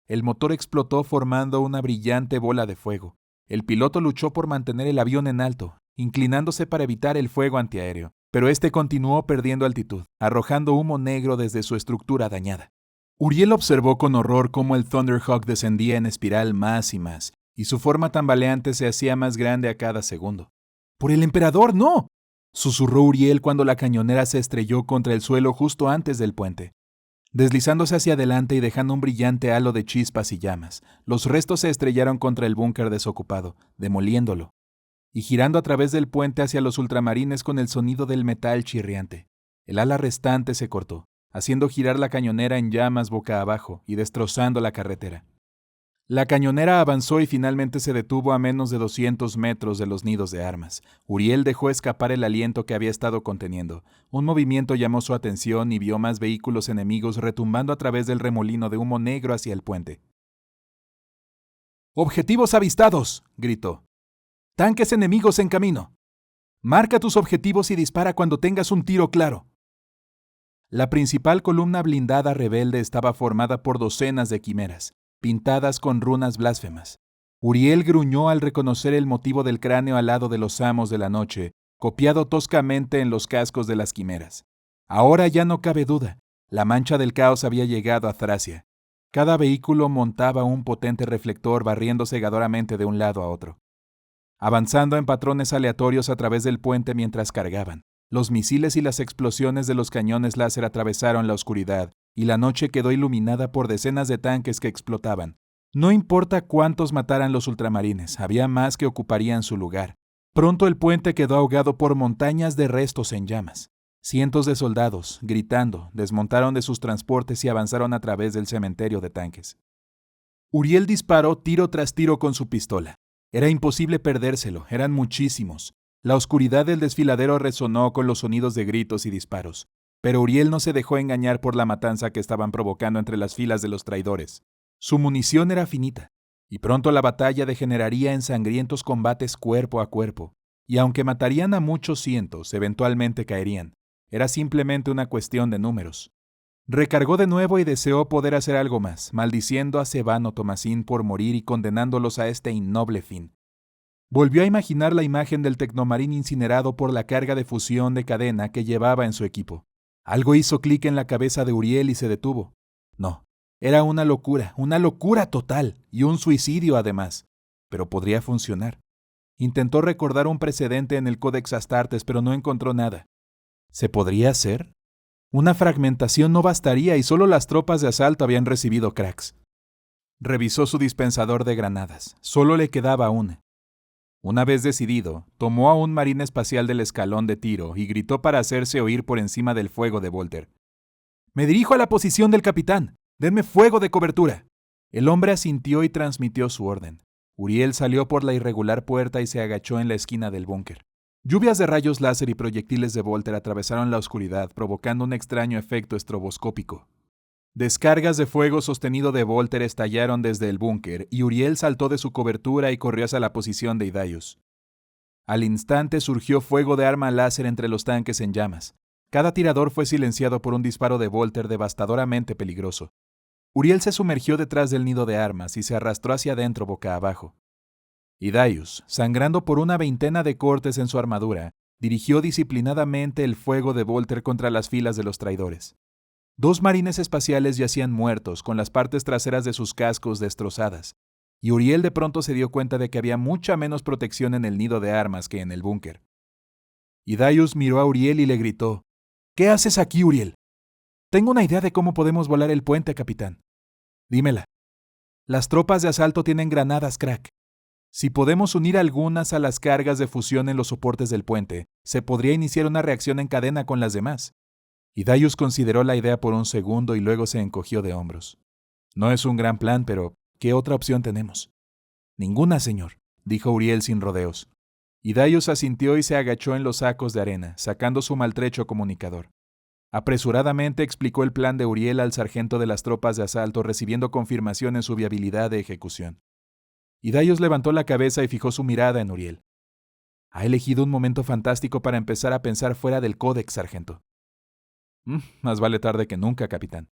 El motor explotó formando una brillante bola de fuego. El piloto luchó por mantener el avión en alto, inclinándose para evitar el fuego antiaéreo, pero este continuó perdiendo altitud, arrojando humo negro desde su estructura dañada. Uriel observó con horror cómo el Thunderhawk descendía en espiral más y más, y su forma tambaleante se hacía más grande a cada segundo. ¡Por el emperador, no!, susurró Uriel cuando la cañonera se estrelló contra el suelo justo antes del puente. Deslizándose hacia adelante y dejando un brillante halo de chispas y llamas, los restos se estrellaron contra el búnker desocupado, demoliéndolo, y girando a través del puente hacia los ultramarines con el sonido del metal chirriante. El ala restante se cortó, haciendo girar la cañonera en llamas boca abajo y destrozando la carretera. La cañonera avanzó y finalmente se detuvo a menos de 200 metros de los nidos de armas. Uriel dejó escapar el aliento que había estado conteniendo. Un movimiento llamó su atención y vio más vehículos enemigos retumbando a través del remolino de humo negro hacia el puente. ¡Objetivos avistados!, gritó. ¡Tanques enemigos en camino! Marca tus objetivos y dispara cuando tengas un tiro claro. La principal columna blindada rebelde estaba formada por docenas de quimeras, pintadas con runas blasfemas. Uriel gruñó al reconocer el motivo del cráneo alado de los amos de la noche, copiado toscamente en los cascos de las quimeras. Ahora ya no cabe duda, la mancha del caos había llegado a Thracia. Cada vehículo montaba un potente reflector barriendo cegadoramente de un lado a otro, avanzando en patrones aleatorios a través del puente mientras cargaban. Los misiles y las explosiones de los cañones láser atravesaron la oscuridad, y la noche quedó iluminada por decenas de tanques que explotaban. No importa cuántos mataran los ultramarines, había más que ocuparían su lugar. Pronto el puente quedó ahogado por montañas de restos en llamas. Cientos de soldados, gritando, desmontaron de sus transportes y avanzaron a través del cementerio de tanques. Uriel disparó tiro tras tiro con su pistola. Era imposible perdérselo, eran muchísimos. La oscuridad del desfiladero resonó con los sonidos de gritos y disparos, pero Uriel no se dejó engañar por la matanza que estaban provocando entre las filas de los traidores. Su munición era finita, y pronto la batalla degeneraría en sangrientos combates cuerpo a cuerpo, y aunque matarían a muchos cientos, eventualmente caerían. Era simplemente una cuestión de números. Recargó de nuevo y deseó poder hacer algo más, maldiciendo a Sevano Thomasin por morir y condenándolos a este innoble fin. Volvió a imaginar la imagen del tecnomarín incinerado por la carga de fusión de cadena que llevaba en su equipo. Algo hizo clic en la cabeza de Uriel y se detuvo. No, era una locura total, y un suicidio además. Pero podría funcionar. Intentó recordar un precedente en el Codex Astartes, pero no encontró nada. ¿Se podría hacer? Una fragmentación no bastaría y solo las tropas de asalto habían recibido cracks. Revisó su dispensador de granadas. Solo le quedaba una. Una vez decidido, tomó a un marín espacial del escalón de tiro y gritó para hacerse oír por encima del fuego de Volter. «Me dirijo a la posición del capitán. Denme fuego de cobertura». El hombre asintió y transmitió su orden. Uriel salió por la irregular puerta y se agachó en la esquina del búnker. Lluvias de rayos láser y proyectiles de Volter atravesaron la oscuridad, provocando un extraño efecto estroboscópico. Descargas de fuego sostenido de Volter estallaron desde el búnker y Uriel saltó de su cobertura y corrió hacia la posición de Idaius. Al instante surgió fuego de arma láser entre los tanques en llamas. Cada tirador fue silenciado por un disparo de Volter devastadoramente peligroso. Uriel se sumergió detrás del nido de armas y se arrastró hacia adentro boca abajo. Hidayus, sangrando por una veintena de cortes en su armadura, dirigió disciplinadamente el fuego de Volter contra las filas de los traidores. 2 marines espaciales yacían muertos, con las partes traseras de sus cascos destrozadas, y Uriel de pronto se dio cuenta de que había mucha menos protección en el nido de armas que en el búnker. Hidayus miró a Uriel y le gritó: «¿Qué haces aquí, Uriel?» «Tengo una idea de cómo podemos volar el puente, capitán». «Dímela». «Las tropas de asalto tienen granadas crack. Si podemos unir algunas a las cargas de fusión en los soportes del puente, se podría iniciar una reacción en cadena con las demás». Hidayus consideró la idea por un segundo y luego se encogió de hombros. «No es un gran plan, pero ¿qué otra opción tenemos?» «Ninguna, señor», dijo Uriel sin rodeos. Hidayus asintió y se agachó en los sacos de arena, sacando su maltrecho comunicador. Apresuradamente explicó el plan de Uriel al sargento de las tropas de asalto, recibiendo confirmación en su viabilidad de ejecución. Hidayus levantó la cabeza y fijó su mirada en Uriel. «Ha elegido un momento fantástico para empezar a pensar fuera del códex, sargento». Más vale tarde que nunca, capitán».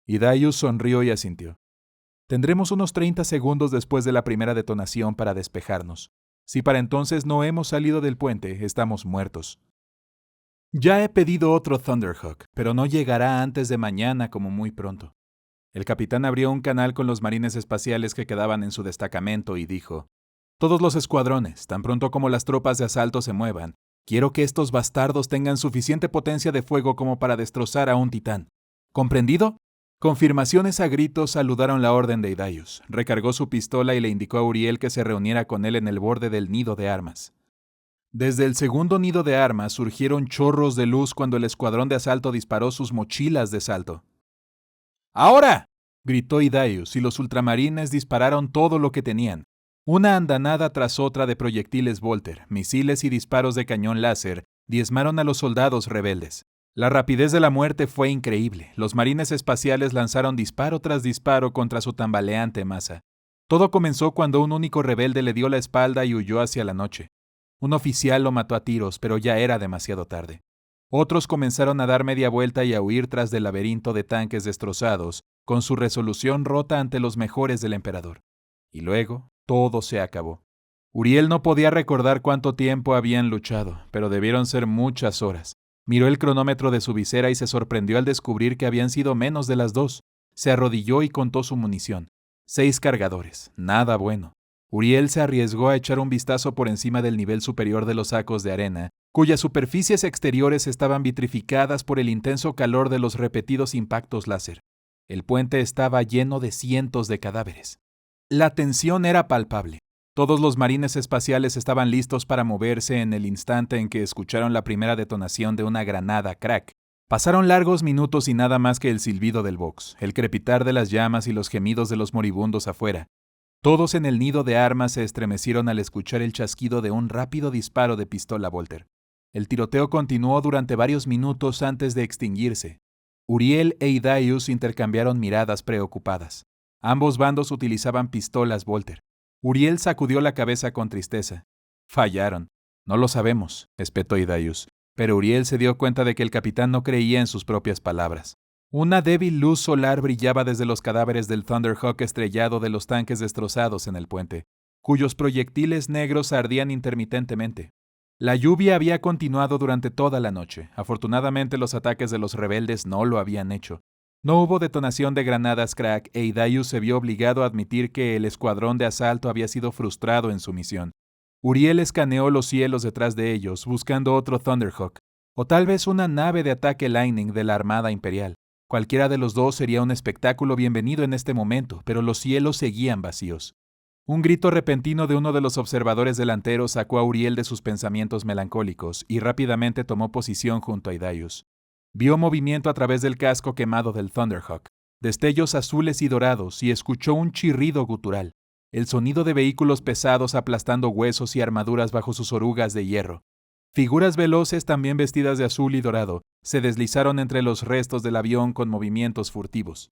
Hidayus sonrió y asintió. «Tendremos unos 30 segundos después de la primera detonación para despejarnos. Si para entonces no hemos salido del puente, estamos muertos». «Ya he pedido otro Thunderhawk, pero no llegará antes de mañana como muy pronto». El capitán abrió un canal con los marines espaciales que quedaban en su destacamento y dijo: «Todos los escuadrones, tan pronto como las tropas de asalto se muevan, quiero que estos bastardos tengan suficiente potencia de fuego como para destrozar a un titán. ¿Comprendido?» Confirmaciones a gritos saludaron la orden de Hidayus. Recargó su pistola y le indicó a Uriel que se reuniera con él en el borde del nido de armas. Desde el segundo nido de armas surgieron chorros de luz cuando el escuadrón de asalto disparó sus mochilas de salto. «¡Ahora!», gritó Hidayus, y los ultramarines dispararon todo lo que tenían. Una andanada tras otra de proyectiles Volter, misiles y disparos de cañón láser diezmaron a los soldados rebeldes. La rapidez de la muerte fue increíble. Los marines espaciales lanzaron disparo tras disparo contra su tambaleante masa. Todo comenzó cuando un único rebelde le dio la espalda y huyó hacia la noche. Un oficial lo mató a tiros, pero ya era demasiado tarde. Otros comenzaron a dar media vuelta y a huir tras del laberinto de tanques destrozados, con su resolución rota ante los mejores del emperador. Y luego, todo se acabó. Uriel no podía recordar cuánto tiempo habían luchado, pero debieron ser muchas horas. Miró el cronómetro de su visera y se sorprendió al descubrir que habían sido menos de las 2. Se arrodilló y contó su munición. 6 cargadores, nada bueno. Uriel se arriesgó a echar un vistazo por encima del nivel superior de los sacos de arena, cuyas superficies exteriores estaban vitrificadas por el intenso calor de los repetidos impactos láser. El puente estaba lleno de cientos de cadáveres. La tensión era palpable. Todos los marines espaciales estaban listos para moverse en el instante en que escucharon la primera detonación de una granada crack. Pasaron largos minutos y nada más que el silbido del box, el crepitar de las llamas y los gemidos de los moribundos afuera. Todos en el nido de armas se estremecieron al escuchar el chasquido de un rápido disparo de pistola Volter. El tiroteo continuó durante varios minutos antes de extinguirse. Uriel e Hidayus intercambiaron miradas preocupadas. Ambos bandos utilizaban pistolas Volter. Uriel sacudió la cabeza con tristeza. «Fallaron. No lo sabemos», espetó Hidayus, pero Uriel se dio cuenta de que el capitán no creía en sus propias palabras. Una débil luz solar brillaba desde los cadáveres del Thunderhawk estrellado de los tanques destrozados en el puente, cuyos proyectiles negros ardían intermitentemente. La lluvia había continuado durante toda la noche. Afortunadamente los ataques de los rebeldes no lo habían hecho. No hubo detonación de granadas crack e Hidayus se vio obligado a admitir que el escuadrón de asalto había sido frustrado en su misión. Uriel escaneó los cielos detrás de ellos, buscando otro Thunderhawk, o tal vez una nave de ataque Lightning de la Armada Imperial. Cualquiera de los dos sería un espectáculo bienvenido en este momento, pero los cielos seguían vacíos. Un grito repentino de uno de los observadores delanteros sacó a Uriel de sus pensamientos melancólicos y rápidamente tomó posición junto a Hidayus. Vio movimiento a través del casco quemado del Thunderhawk, destellos azules y dorados, y escuchó un chirrido gutural, el sonido de vehículos pesados aplastando huesos y armaduras bajo sus orugas de hierro. Figuras veloces, también vestidas de azul y dorado, se deslizaron entre los restos del avión con movimientos furtivos.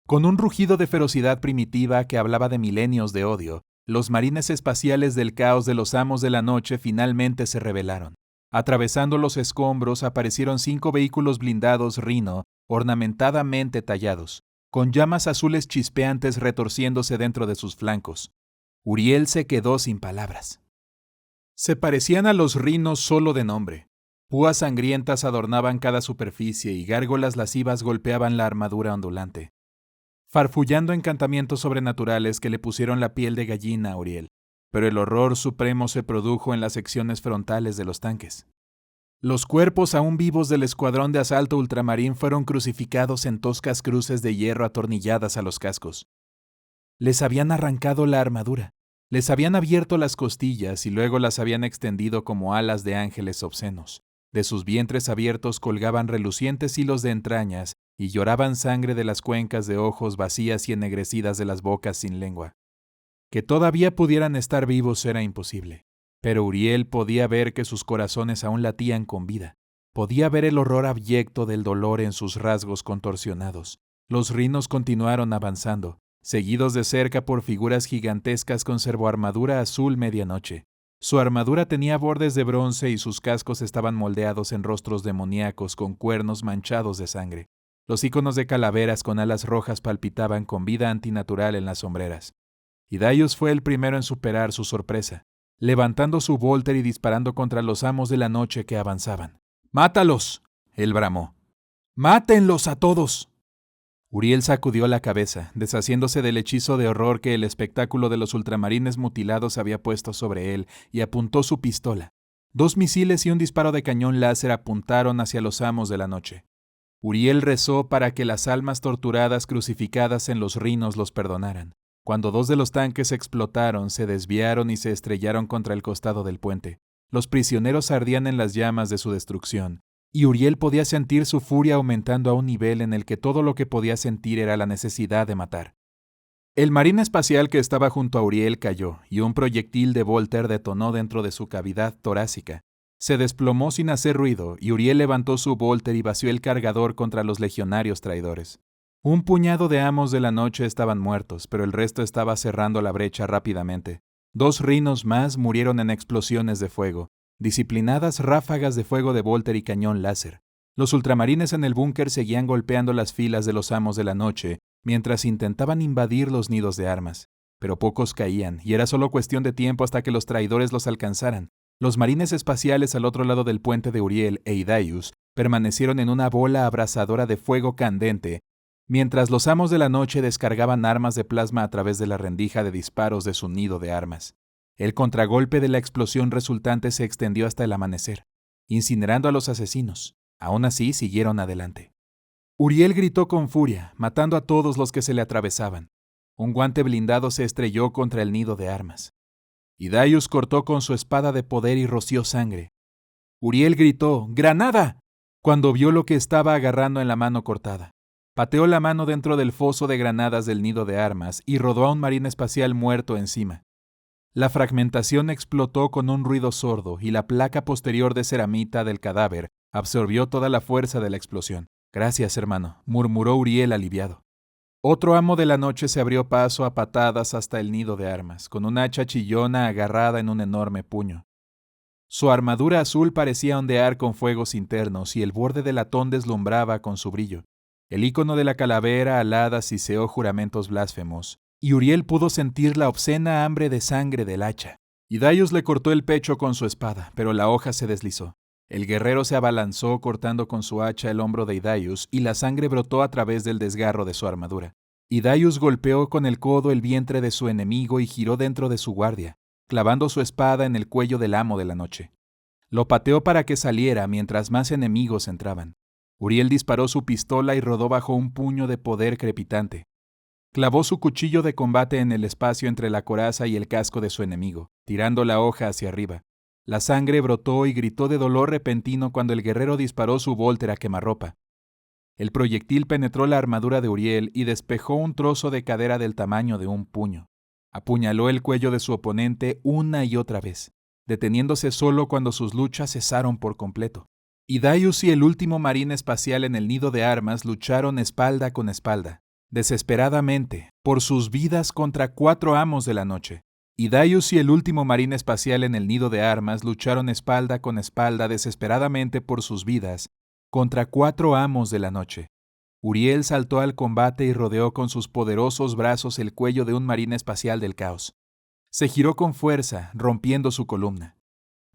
Con un rugido de ferocidad primitiva que hablaba de milenios de odio, los marines espaciales del caos de los amos de la noche finalmente se rebelaron. Atravesando los escombros aparecieron 5 vehículos blindados Rhino, ornamentadamente tallados, con llamas azules chispeantes retorciéndose dentro de sus flancos. Uriel se quedó sin palabras. Se parecían a los rhinos solo de nombre. Púas sangrientas adornaban cada superficie y gárgolas lascivas golpeaban la armadura ondulante, farfullando encantamientos sobrenaturales que le pusieron la piel de gallina a Uriel. Pero el horror supremo se produjo en las secciones frontales de los tanques. Los cuerpos aún vivos del escuadrón de asalto ultramarín fueron crucificados en toscas cruces de hierro atornilladas a los cascos. Les habían arrancado la armadura, les habían abierto las costillas y luego las habían extendido como alas de ángeles obscenos. De sus vientres abiertos colgaban relucientes hilos de entrañas y lloraban sangre de las cuencas de ojos vacías y ennegrecidas de las bocas sin lengua. Que todavía pudieran estar vivos era imposible, pero Uriel podía ver que sus corazones aún latían con vida. Podía ver el horror abyecto del dolor en sus rasgos contorsionados. Los rhinos continuaron avanzando, seguidos de cerca por figuras gigantescas con servoarmadura azul medianoche. Su armadura tenía bordes de bronce y sus cascos estaban moldeados en rostros demoníacos con cuernos manchados de sangre. Los iconos de calaveras con alas rojas palpitaban con vida antinatural en las sombreras. Hidaius fue el primero en superar su sorpresa, levantando su volter y disparando contra los amos de la noche que avanzaban. ¡Mátalos!, él bramó. ¡Mátenlos a todos! Uriel sacudió la cabeza, deshaciéndose del hechizo de horror que el espectáculo de los ultramarines mutilados había puesto sobre él, y apuntó su pistola. 2 misiles y un disparo de cañón láser apuntaron hacia los amos de la noche. Uriel rezó para que las almas torturadas crucificadas en los rhinos los perdonaran. Cuando 2 de los tanques explotaron, se desviaron y se estrellaron contra el costado del puente. Los prisioneros ardían en las llamas de su destrucción, y Uriel podía sentir su furia aumentando a un nivel en el que todo lo que podía sentir era la necesidad de matar. El marín espacial que estaba junto a Uriel cayó, y un proyectil de Volter detonó dentro de su cavidad torácica. Se desplomó sin hacer ruido, y Uriel levantó su Volter y vació el cargador contra los legionarios traidores. Un puñado de amos de la noche estaban muertos, pero el resto estaba cerrando la brecha rápidamente. 2 rhinos más murieron en explosiones de fuego, disciplinadas ráfagas de fuego de Volter y cañón láser. Los ultramarines en el búnker seguían golpeando las filas de los amos de la noche, mientras intentaban invadir los nidos de armas. Pero pocos caían, y era solo cuestión de tiempo hasta que los traidores los alcanzaran. Los marines espaciales al otro lado del puente de Uriel e Hidaius permanecieron en una bola abrasadora de fuego candente, mientras los amos de la noche descargaban armas de plasma a través de la rendija de disparos de su nido de armas. El contragolpe de la explosión resultante se extendió hasta el amanecer, incinerando a los asesinos. Aún así, siguieron adelante. Uriel gritó con furia, matando a todos los que se le atravesaban. Un guante blindado se estrelló contra el nido de armas. Hidaius cortó con su espada de poder y roció sangre. Uriel gritó, ¡granada!, cuando vio lo que estaba agarrando en la mano cortada. Pateó la mano dentro del foso de granadas del nido de armas y rodó a un marín espacial muerto encima. La fragmentación explotó con un ruido sordo y la placa posterior de ceramita del cadáver absorbió toda la fuerza de la explosión. «Gracias, hermano», murmuró Uriel aliviado. Otro amo de la noche se abrió paso a patadas hasta el nido de armas, con una hacha chillona agarrada en un enorme puño. Su armadura azul parecía ondear con fuegos internos y el borde del latón deslumbraba con su brillo. El ícono de la calavera alada siseó juramentos blasfemos, y Uriel pudo sentir la obscena hambre de sangre del hacha. Hidaius le cortó el pecho con su espada, pero la hoja se deslizó. El guerrero se abalanzó cortando con su hacha el hombro de Hidaius y la sangre brotó a través del desgarro de su armadura. Hidaius golpeó con el codo el vientre de su enemigo y giró dentro de su guardia, clavando su espada en el cuello del amo de la noche. Lo pateó para que saliera mientras más enemigos entraban. Uriel disparó su pistola y rodó bajo un puño de poder crepitante. Clavó su cuchillo de combate en el espacio entre la coraza y el casco de su enemigo, tirando la hoja hacia arriba. La sangre brotó y gritó de dolor repentino cuando el guerrero disparó su Volter a quemarropa. El proyectil penetró la armadura de Uriel y despejó un trozo de cadera del tamaño de un puño. Apuñaló el cuello de su oponente una y otra vez, deteniéndose solo cuando sus luchas cesaron por completo. Hidaius y el último marín espacial en el nido de armas lucharon espalda con espalda, desesperadamente, por sus vidas contra 4 amos de la noche. Hidaius y el último marín espacial en el nido de armas lucharon espalda con espalda desesperadamente por sus vidas contra 4 amos de la noche. Uriel saltó al combate y rodeó con sus poderosos brazos el cuello de un marín espacial del caos. Se giró con fuerza, rompiendo su columna.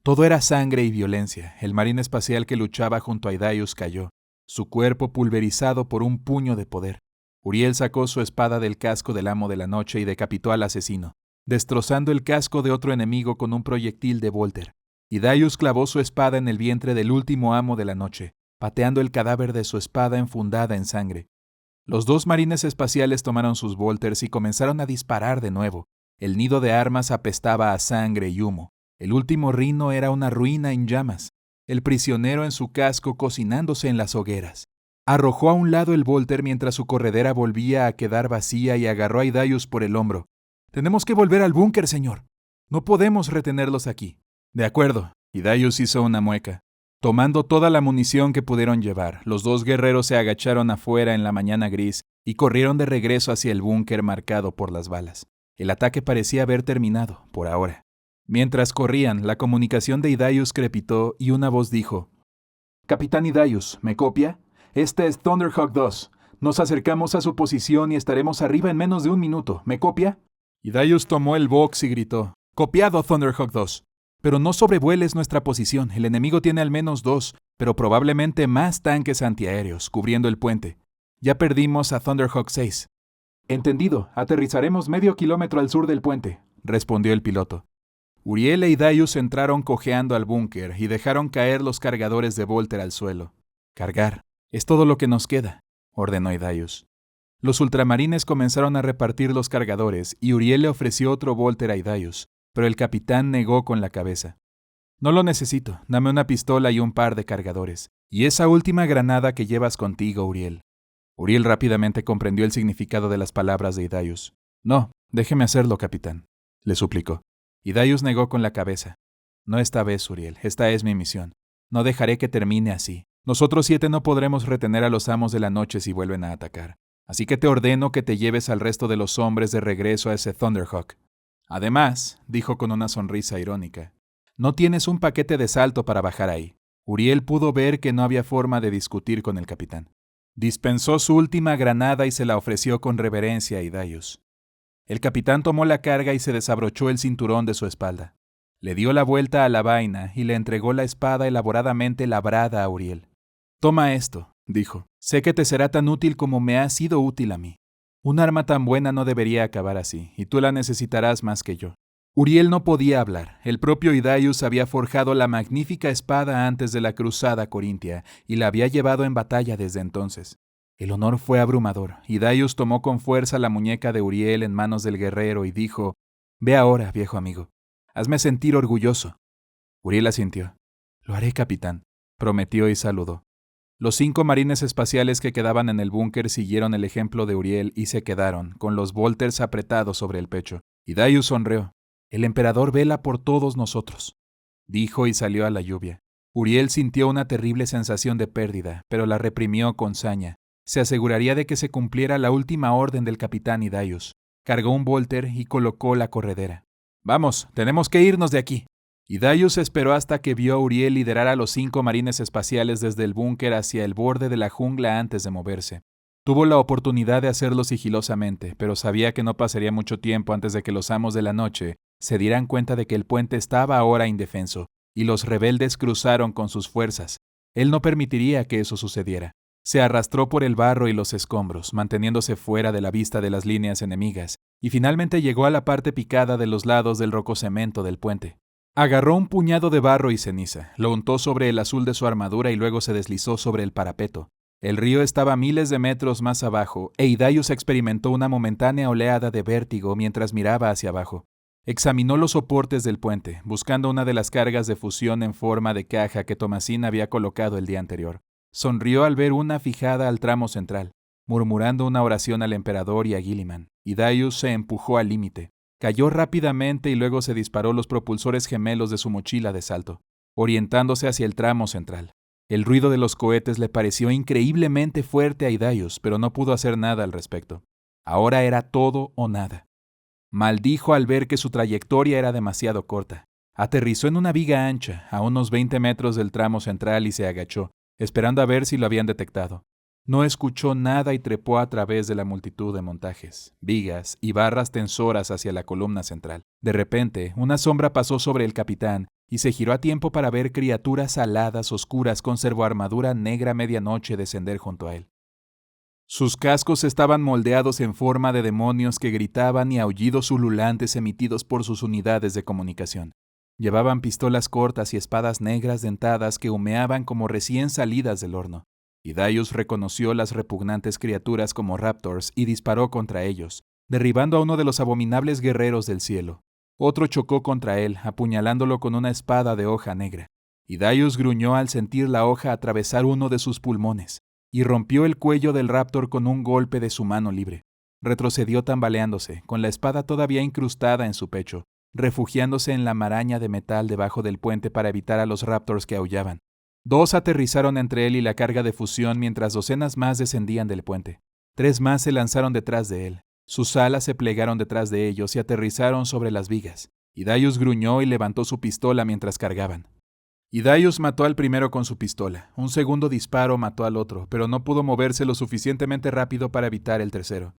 Todo era sangre y violencia. El marín espacial que luchaba junto a Hidayus cayó, su cuerpo pulverizado por un puño de poder. Uriel sacó su espada del casco del amo de la noche y decapitó al asesino, destrozando el casco de otro enemigo con un proyectil de Volter. Hidayus clavó su espada en el vientre del último amo de la noche, pateando el cadáver de su espada enfundada en sangre. Los dos marines espaciales tomaron sus Volters y comenzaron a disparar de nuevo. El nido de armas apestaba a sangre y humo. El último rino era una ruina en llamas, el prisionero en su casco cocinándose en las hogueras. Arrojó a un lado el Volter mientras su corredera volvía a quedar vacía y agarró a Hidayus por el hombro. «Tenemos que volver al búnker, señor. No podemos retenerlos aquí». «De acuerdo». Hidayus hizo una mueca. Tomando toda la munición que pudieron llevar, los dos guerreros se agacharon afuera en la mañana gris y corrieron de regreso hacia el búnker marcado por las balas. El ataque parecía haber terminado, por ahora. Mientras corrían, la comunicación de Hidayus crepitó y una voz dijo: «Capitán Hidayus, ¿me copia? Este es Thunderhawk 2. Nos acercamos a su posición y estaremos arriba en menos de un minuto. ¿Me copia?» Hidayus tomó el box y gritó: «Copiado, Thunderhawk 2. Pero no sobrevueles nuestra posición. El enemigo tiene al menos 2, pero probablemente más tanques antiaéreos, cubriendo el puente. Ya perdimos a Thunderhawk 6. «Entendido. Aterrizaremos medio kilómetro al sur del puente», respondió el piloto. Uriel e Hidayus entraron cojeando al búnker y dejaron caer los cargadores de Volter al suelo. «Cargar. Es todo lo que nos queda», ordenó Hidayus. Los ultramarines comenzaron a repartir los cargadores y Uriel le ofreció otro Volter a Hidayus, pero el capitán negó con la cabeza. «No lo necesito. Dame una pistola y un par de cargadores. Y esa última granada que llevas contigo, Uriel». Uriel rápidamente comprendió el significado de las palabras de Hidayus. «No, déjeme hacerlo, capitán», le suplicó. Hidayus negó con la cabeza. «No esta vez, Uriel. Esta es mi misión. No dejaré que termine así. Nosotros 7 no podremos retener a los amos de la noche si vuelven a atacar. Así que te ordeno que te lleves al resto de los hombres de regreso a ese Thunderhawk. Además», dijo con una sonrisa irónica, «no tienes un paquete de salto para bajar ahí». Uriel pudo ver que no había forma de discutir con el capitán. Dispensó su última granada y se la ofreció con reverencia a Hidayus. El capitán tomó la carga y se desabrochó el cinturón de su espalda. Le dio la vuelta a la vaina y le entregó la espada elaboradamente labrada a Uriel. «Toma esto», dijo. «Sé que te será tan útil como me ha sido útil a mí. Un arma tan buena no debería acabar así, y tú la necesitarás más que yo». Uriel no podía hablar. El propio Hidayus había forjado la magnífica espada antes de la cruzada corintia y la había llevado en batalla desde entonces. El honor fue abrumador. Hidayus tomó con fuerza la muñeca de Uriel en manos del guerrero y dijo: «Ve ahora, viejo amigo. Hazme sentir orgulloso». Uriel asintió. «Lo haré, capitán», prometió y saludó. Los 5 marines espaciales que quedaban en el búnker siguieron el ejemplo de Uriel y se quedaron, con los Volters apretados sobre el pecho. Hidayus sonrió. «El emperador vela por todos nosotros», dijo y salió a la lluvia. Uriel sintió una terrible sensación de pérdida, pero la reprimió con saña. Se aseguraría de que se cumpliera la última orden del capitán Hidayus. Cargó un Volter y colocó la corredera. «Vamos, tenemos que irnos de aquí». Hidayus esperó hasta que vio a Uriel liderar a los 5 marines espaciales desde el búnker hacia el borde de la jungla antes de moverse. Tuvo la oportunidad de hacerlo sigilosamente, pero sabía que no pasaría mucho tiempo antes de que los amos de la noche se dieran cuenta de que el puente estaba ahora indefenso, y los rebeldes cruzaron con sus fuerzas. Él no permitiría que eso sucediera. Se arrastró por el barro y los escombros, manteniéndose fuera de la vista de las líneas enemigas, y finalmente llegó a la parte picada de los lados del rococemento del puente. Agarró un puñado de barro y ceniza, lo untó sobre el azul de su armadura y luego se deslizó sobre el parapeto. El río estaba miles de metros más abajo, e Hidayus experimentó una momentánea oleada de vértigo mientras miraba hacia abajo. Examinó los soportes del puente, buscando una de las cargas de fusión en forma de caja que Thomasin había colocado el día anterior. Sonrió al ver una fijada al tramo central, murmurando una oración al emperador y a Guilliman. Hidayus se empujó al límite. Cayó rápidamente y luego se disparó los propulsores gemelos de su mochila de salto, orientándose hacia el tramo central. El ruido de los cohetes le pareció increíblemente fuerte a Hidayus, pero no pudo hacer nada al respecto. Ahora era todo o nada. Maldijo al ver que su trayectoria era demasiado corta. Aterrizó en una viga ancha, a unos 20 metros del tramo central y se agachó, esperando a ver si lo habían detectado. No escuchó nada y trepó a través de la multitud de montajes, vigas y barras tensoras hacia la columna central. De repente, una sombra pasó sobre el capitán y se giró a tiempo para ver criaturas aladas oscuras con servoarmadura negra medianoche descender junto a él. Sus cascos estaban moldeados en forma de demonios que gritaban y aullidos ululantes emitidos por sus unidades de comunicación. Llevaban pistolas cortas y espadas negras dentadas que humeaban como recién salidas del horno. Hidaius reconoció las repugnantes criaturas como raptors y disparó contra ellos, derribando a uno de los abominables guerreros del cielo. Otro chocó contra él, apuñalándolo con una espada de hoja negra. Hidaius gruñó al sentir la hoja atravesar uno de sus pulmones, y rompió el cuello del raptor con un golpe de su mano libre. Retrocedió tambaleándose, con la espada todavía incrustada en su pecho, refugiándose en la maraña de metal debajo del puente para evitar a los raptors que aullaban. 2 aterrizaron entre él y la carga de fusión mientras docenas más descendían del puente. 3 más se lanzaron detrás de él. Sus alas se plegaron detrás de ellos y aterrizaron sobre las vigas. Hidaius gruñó y levantó su pistola mientras cargaban. Hidaius mató al primero con su pistola. Un segundo disparo mató al otro, pero no pudo moverse lo suficientemente rápido para evitar el tercero.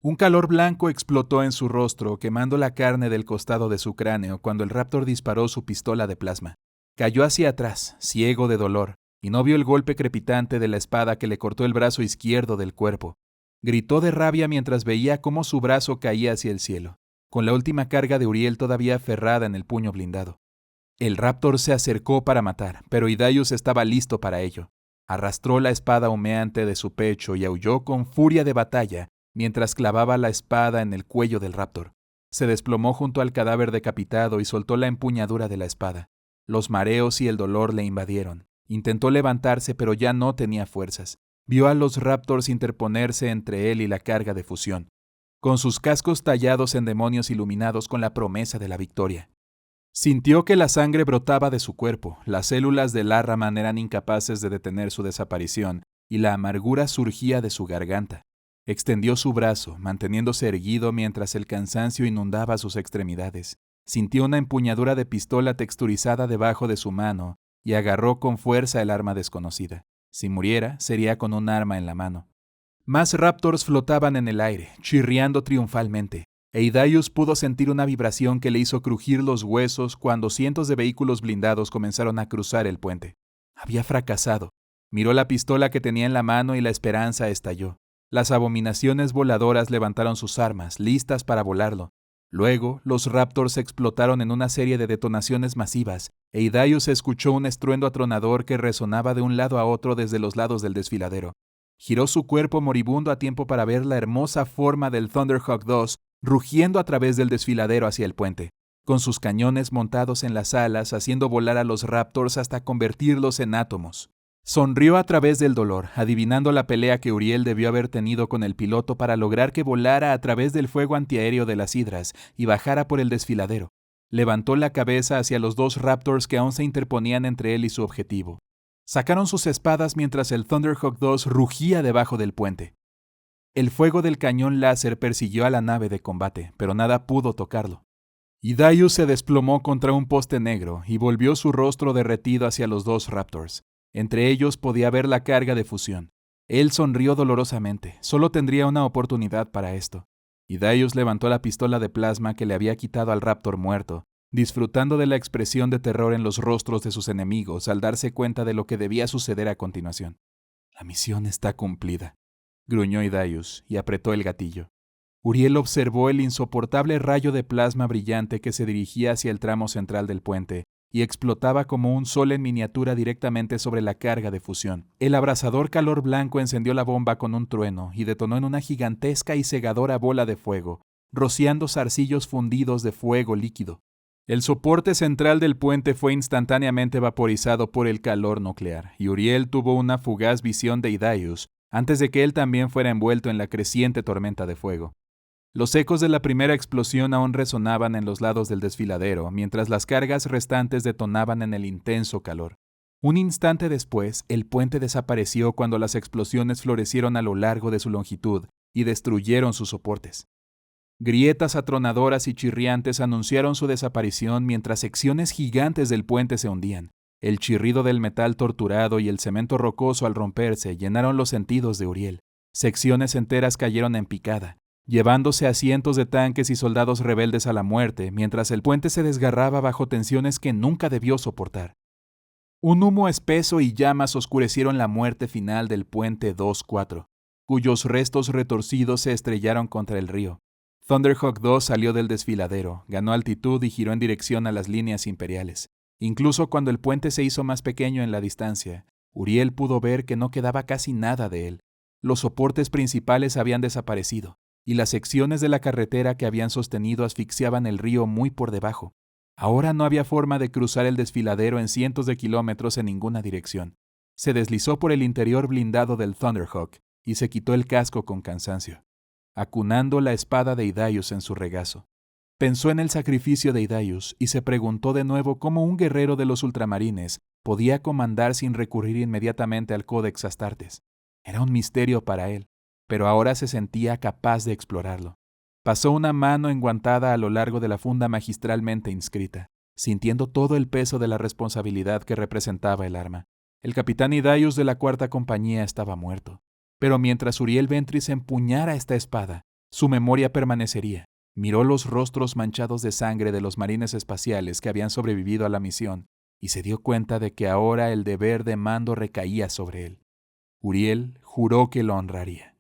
Un calor blanco explotó en su rostro, quemando la carne del costado de su cráneo cuando el raptor disparó su pistola de plasma. Cayó hacia atrás, ciego de dolor, y no vio el golpe crepitante de la espada que le cortó el brazo izquierdo del cuerpo. Gritó de rabia mientras veía cómo su brazo caía hacia el cielo, con la última carga de Uriel todavía aferrada en el puño blindado. El raptor se acercó para matar, pero Hidaius estaba listo para ello. Arrastró la espada humeante de su pecho y aulló con furia de batalla mientras clavaba la espada en el cuello del raptor. Se desplomó junto al cadáver decapitado y soltó la empuñadura de la espada. Los mareos y el dolor le invadieron. Intentó levantarse, pero ya no tenía fuerzas. Vio a los raptors interponerse entre él y la carga de fusión, con sus cascos tallados en demonios iluminados con la promesa de la victoria. Sintió que la sangre brotaba de su cuerpo, las células del Ahraman eran incapaces de detener su desaparición y la amargura surgía de su garganta. Extendió su brazo, manteniéndose erguido mientras el cansancio inundaba sus extremidades. Sintió una empuñadura de pistola texturizada debajo de su mano y agarró con fuerza el arma desconocida. Si muriera, sería con un arma en la mano. Más raptors flotaban en el aire, chirriando triunfalmente, e Hidaius pudo sentir una vibración que le hizo crujir los huesos cuando cientos de vehículos blindados comenzaron a cruzar el puente. Había fracasado. Miró la pistola que tenía en la mano y la esperanza estalló. Las abominaciones voladoras levantaron sus armas, listas para volarlo. Luego, los raptors explotaron en una serie de detonaciones masivas, e Hidaius escuchó un estruendo atronador que resonaba de un lado a otro desde los lados del desfiladero. Giró su cuerpo moribundo a tiempo para ver la hermosa forma del Thunderhawk II rugiendo a través del desfiladero hacia el puente, con sus cañones montados en las alas, haciendo volar a los raptors hasta convertirlos en átomos. Sonrió a través del dolor, adivinando la pelea que Uriel debió haber tenido con el piloto para lograr que volara a través del fuego antiaéreo de las hidras y bajara por el desfiladero. Levantó la cabeza hacia los 2 raptors que aún se interponían entre él y su objetivo. Sacaron sus espadas mientras el Thunderhawk II rugía debajo del puente. El fuego del cañón láser persiguió a la nave de combate, pero nada pudo tocarlo. Hidaius se desplomó contra un poste negro y volvió su rostro derretido hacia los 2 raptors. Entre ellos podía ver la carga de fusión. Él sonrió dolorosamente. Solo tendría una oportunidad para esto. Hidaius levantó la pistola de plasma que le había quitado al raptor muerto, disfrutando de la expresión de terror en los rostros de sus enemigos al darse cuenta de lo que debía suceder a continuación. La misión está cumplida, gruñó Hidaius y apretó el gatillo. Uriel observó el insoportable rayo de plasma brillante que se dirigía hacia el tramo central del puente y explotaba como un sol en miniatura directamente sobre la carga de fusión. El abrasador calor blanco encendió la bomba con un trueno y detonó en una gigantesca y cegadora bola de fuego, rociando zarcillos fundidos de fuego líquido. El soporte central del puente fue instantáneamente vaporizado por el calor nuclear, y Uriel tuvo una fugaz visión de Hidaius antes de que él también fuera envuelto en la creciente tormenta de fuego. Los ecos de la primera explosión aún resonaban en los lados del desfiladero, mientras las cargas restantes detonaban en el intenso calor. Un instante después, el puente desapareció cuando las explosiones florecieron a lo largo de su longitud y destruyeron sus soportes. Grietas atronadoras y chirriantes anunciaron su desaparición mientras secciones gigantes del puente se hundían. El chirrido del metal torturado y el cemento rocoso al romperse llenaron los sentidos de Uriel. Secciones enteras cayeron en picada, llevándose a cientos de tanques y soldados rebeldes a la muerte, mientras el puente se desgarraba bajo tensiones que nunca debió soportar. Un humo espeso y llamas oscurecieron la muerte final del puente 2-4, cuyos restos retorcidos se estrellaron contra el río. Thunderhawk 2 salió del desfiladero, ganó altitud y giró en dirección a las líneas imperiales. Incluso cuando el puente se hizo más pequeño en la distancia, Uriel pudo ver que no quedaba casi nada de él. Los soportes principales habían desaparecido, y las secciones de la carretera que habían sostenido asfixiaban el río muy por debajo. Ahora no había forma de cruzar el desfiladero en cientos de kilómetros en ninguna dirección. Se deslizó por el interior blindado del Thunderhawk y se quitó el casco con cansancio, acunando la espada de Idaius en su regazo. Pensó en el sacrificio de Idaius y se preguntó de nuevo cómo un guerrero de los ultramarines podía comandar sin recurrir inmediatamente al Codex Astartes. Era un misterio para él, pero ahora se sentía capaz de explorarlo. Pasó una mano enguantada a lo largo de la funda magistralmente inscrita, sintiendo todo el peso de la responsabilidad que representaba el arma. El capitán Idaius de la Cuarta Compañía estaba muerto, pero mientras Uriel Ventris empuñara esta espada, su memoria permanecería. Miró los rostros manchados de sangre de los marines espaciales que habían sobrevivido a la misión y se dio cuenta de que ahora el deber de mando recaía sobre él. Uriel juró que lo honraría.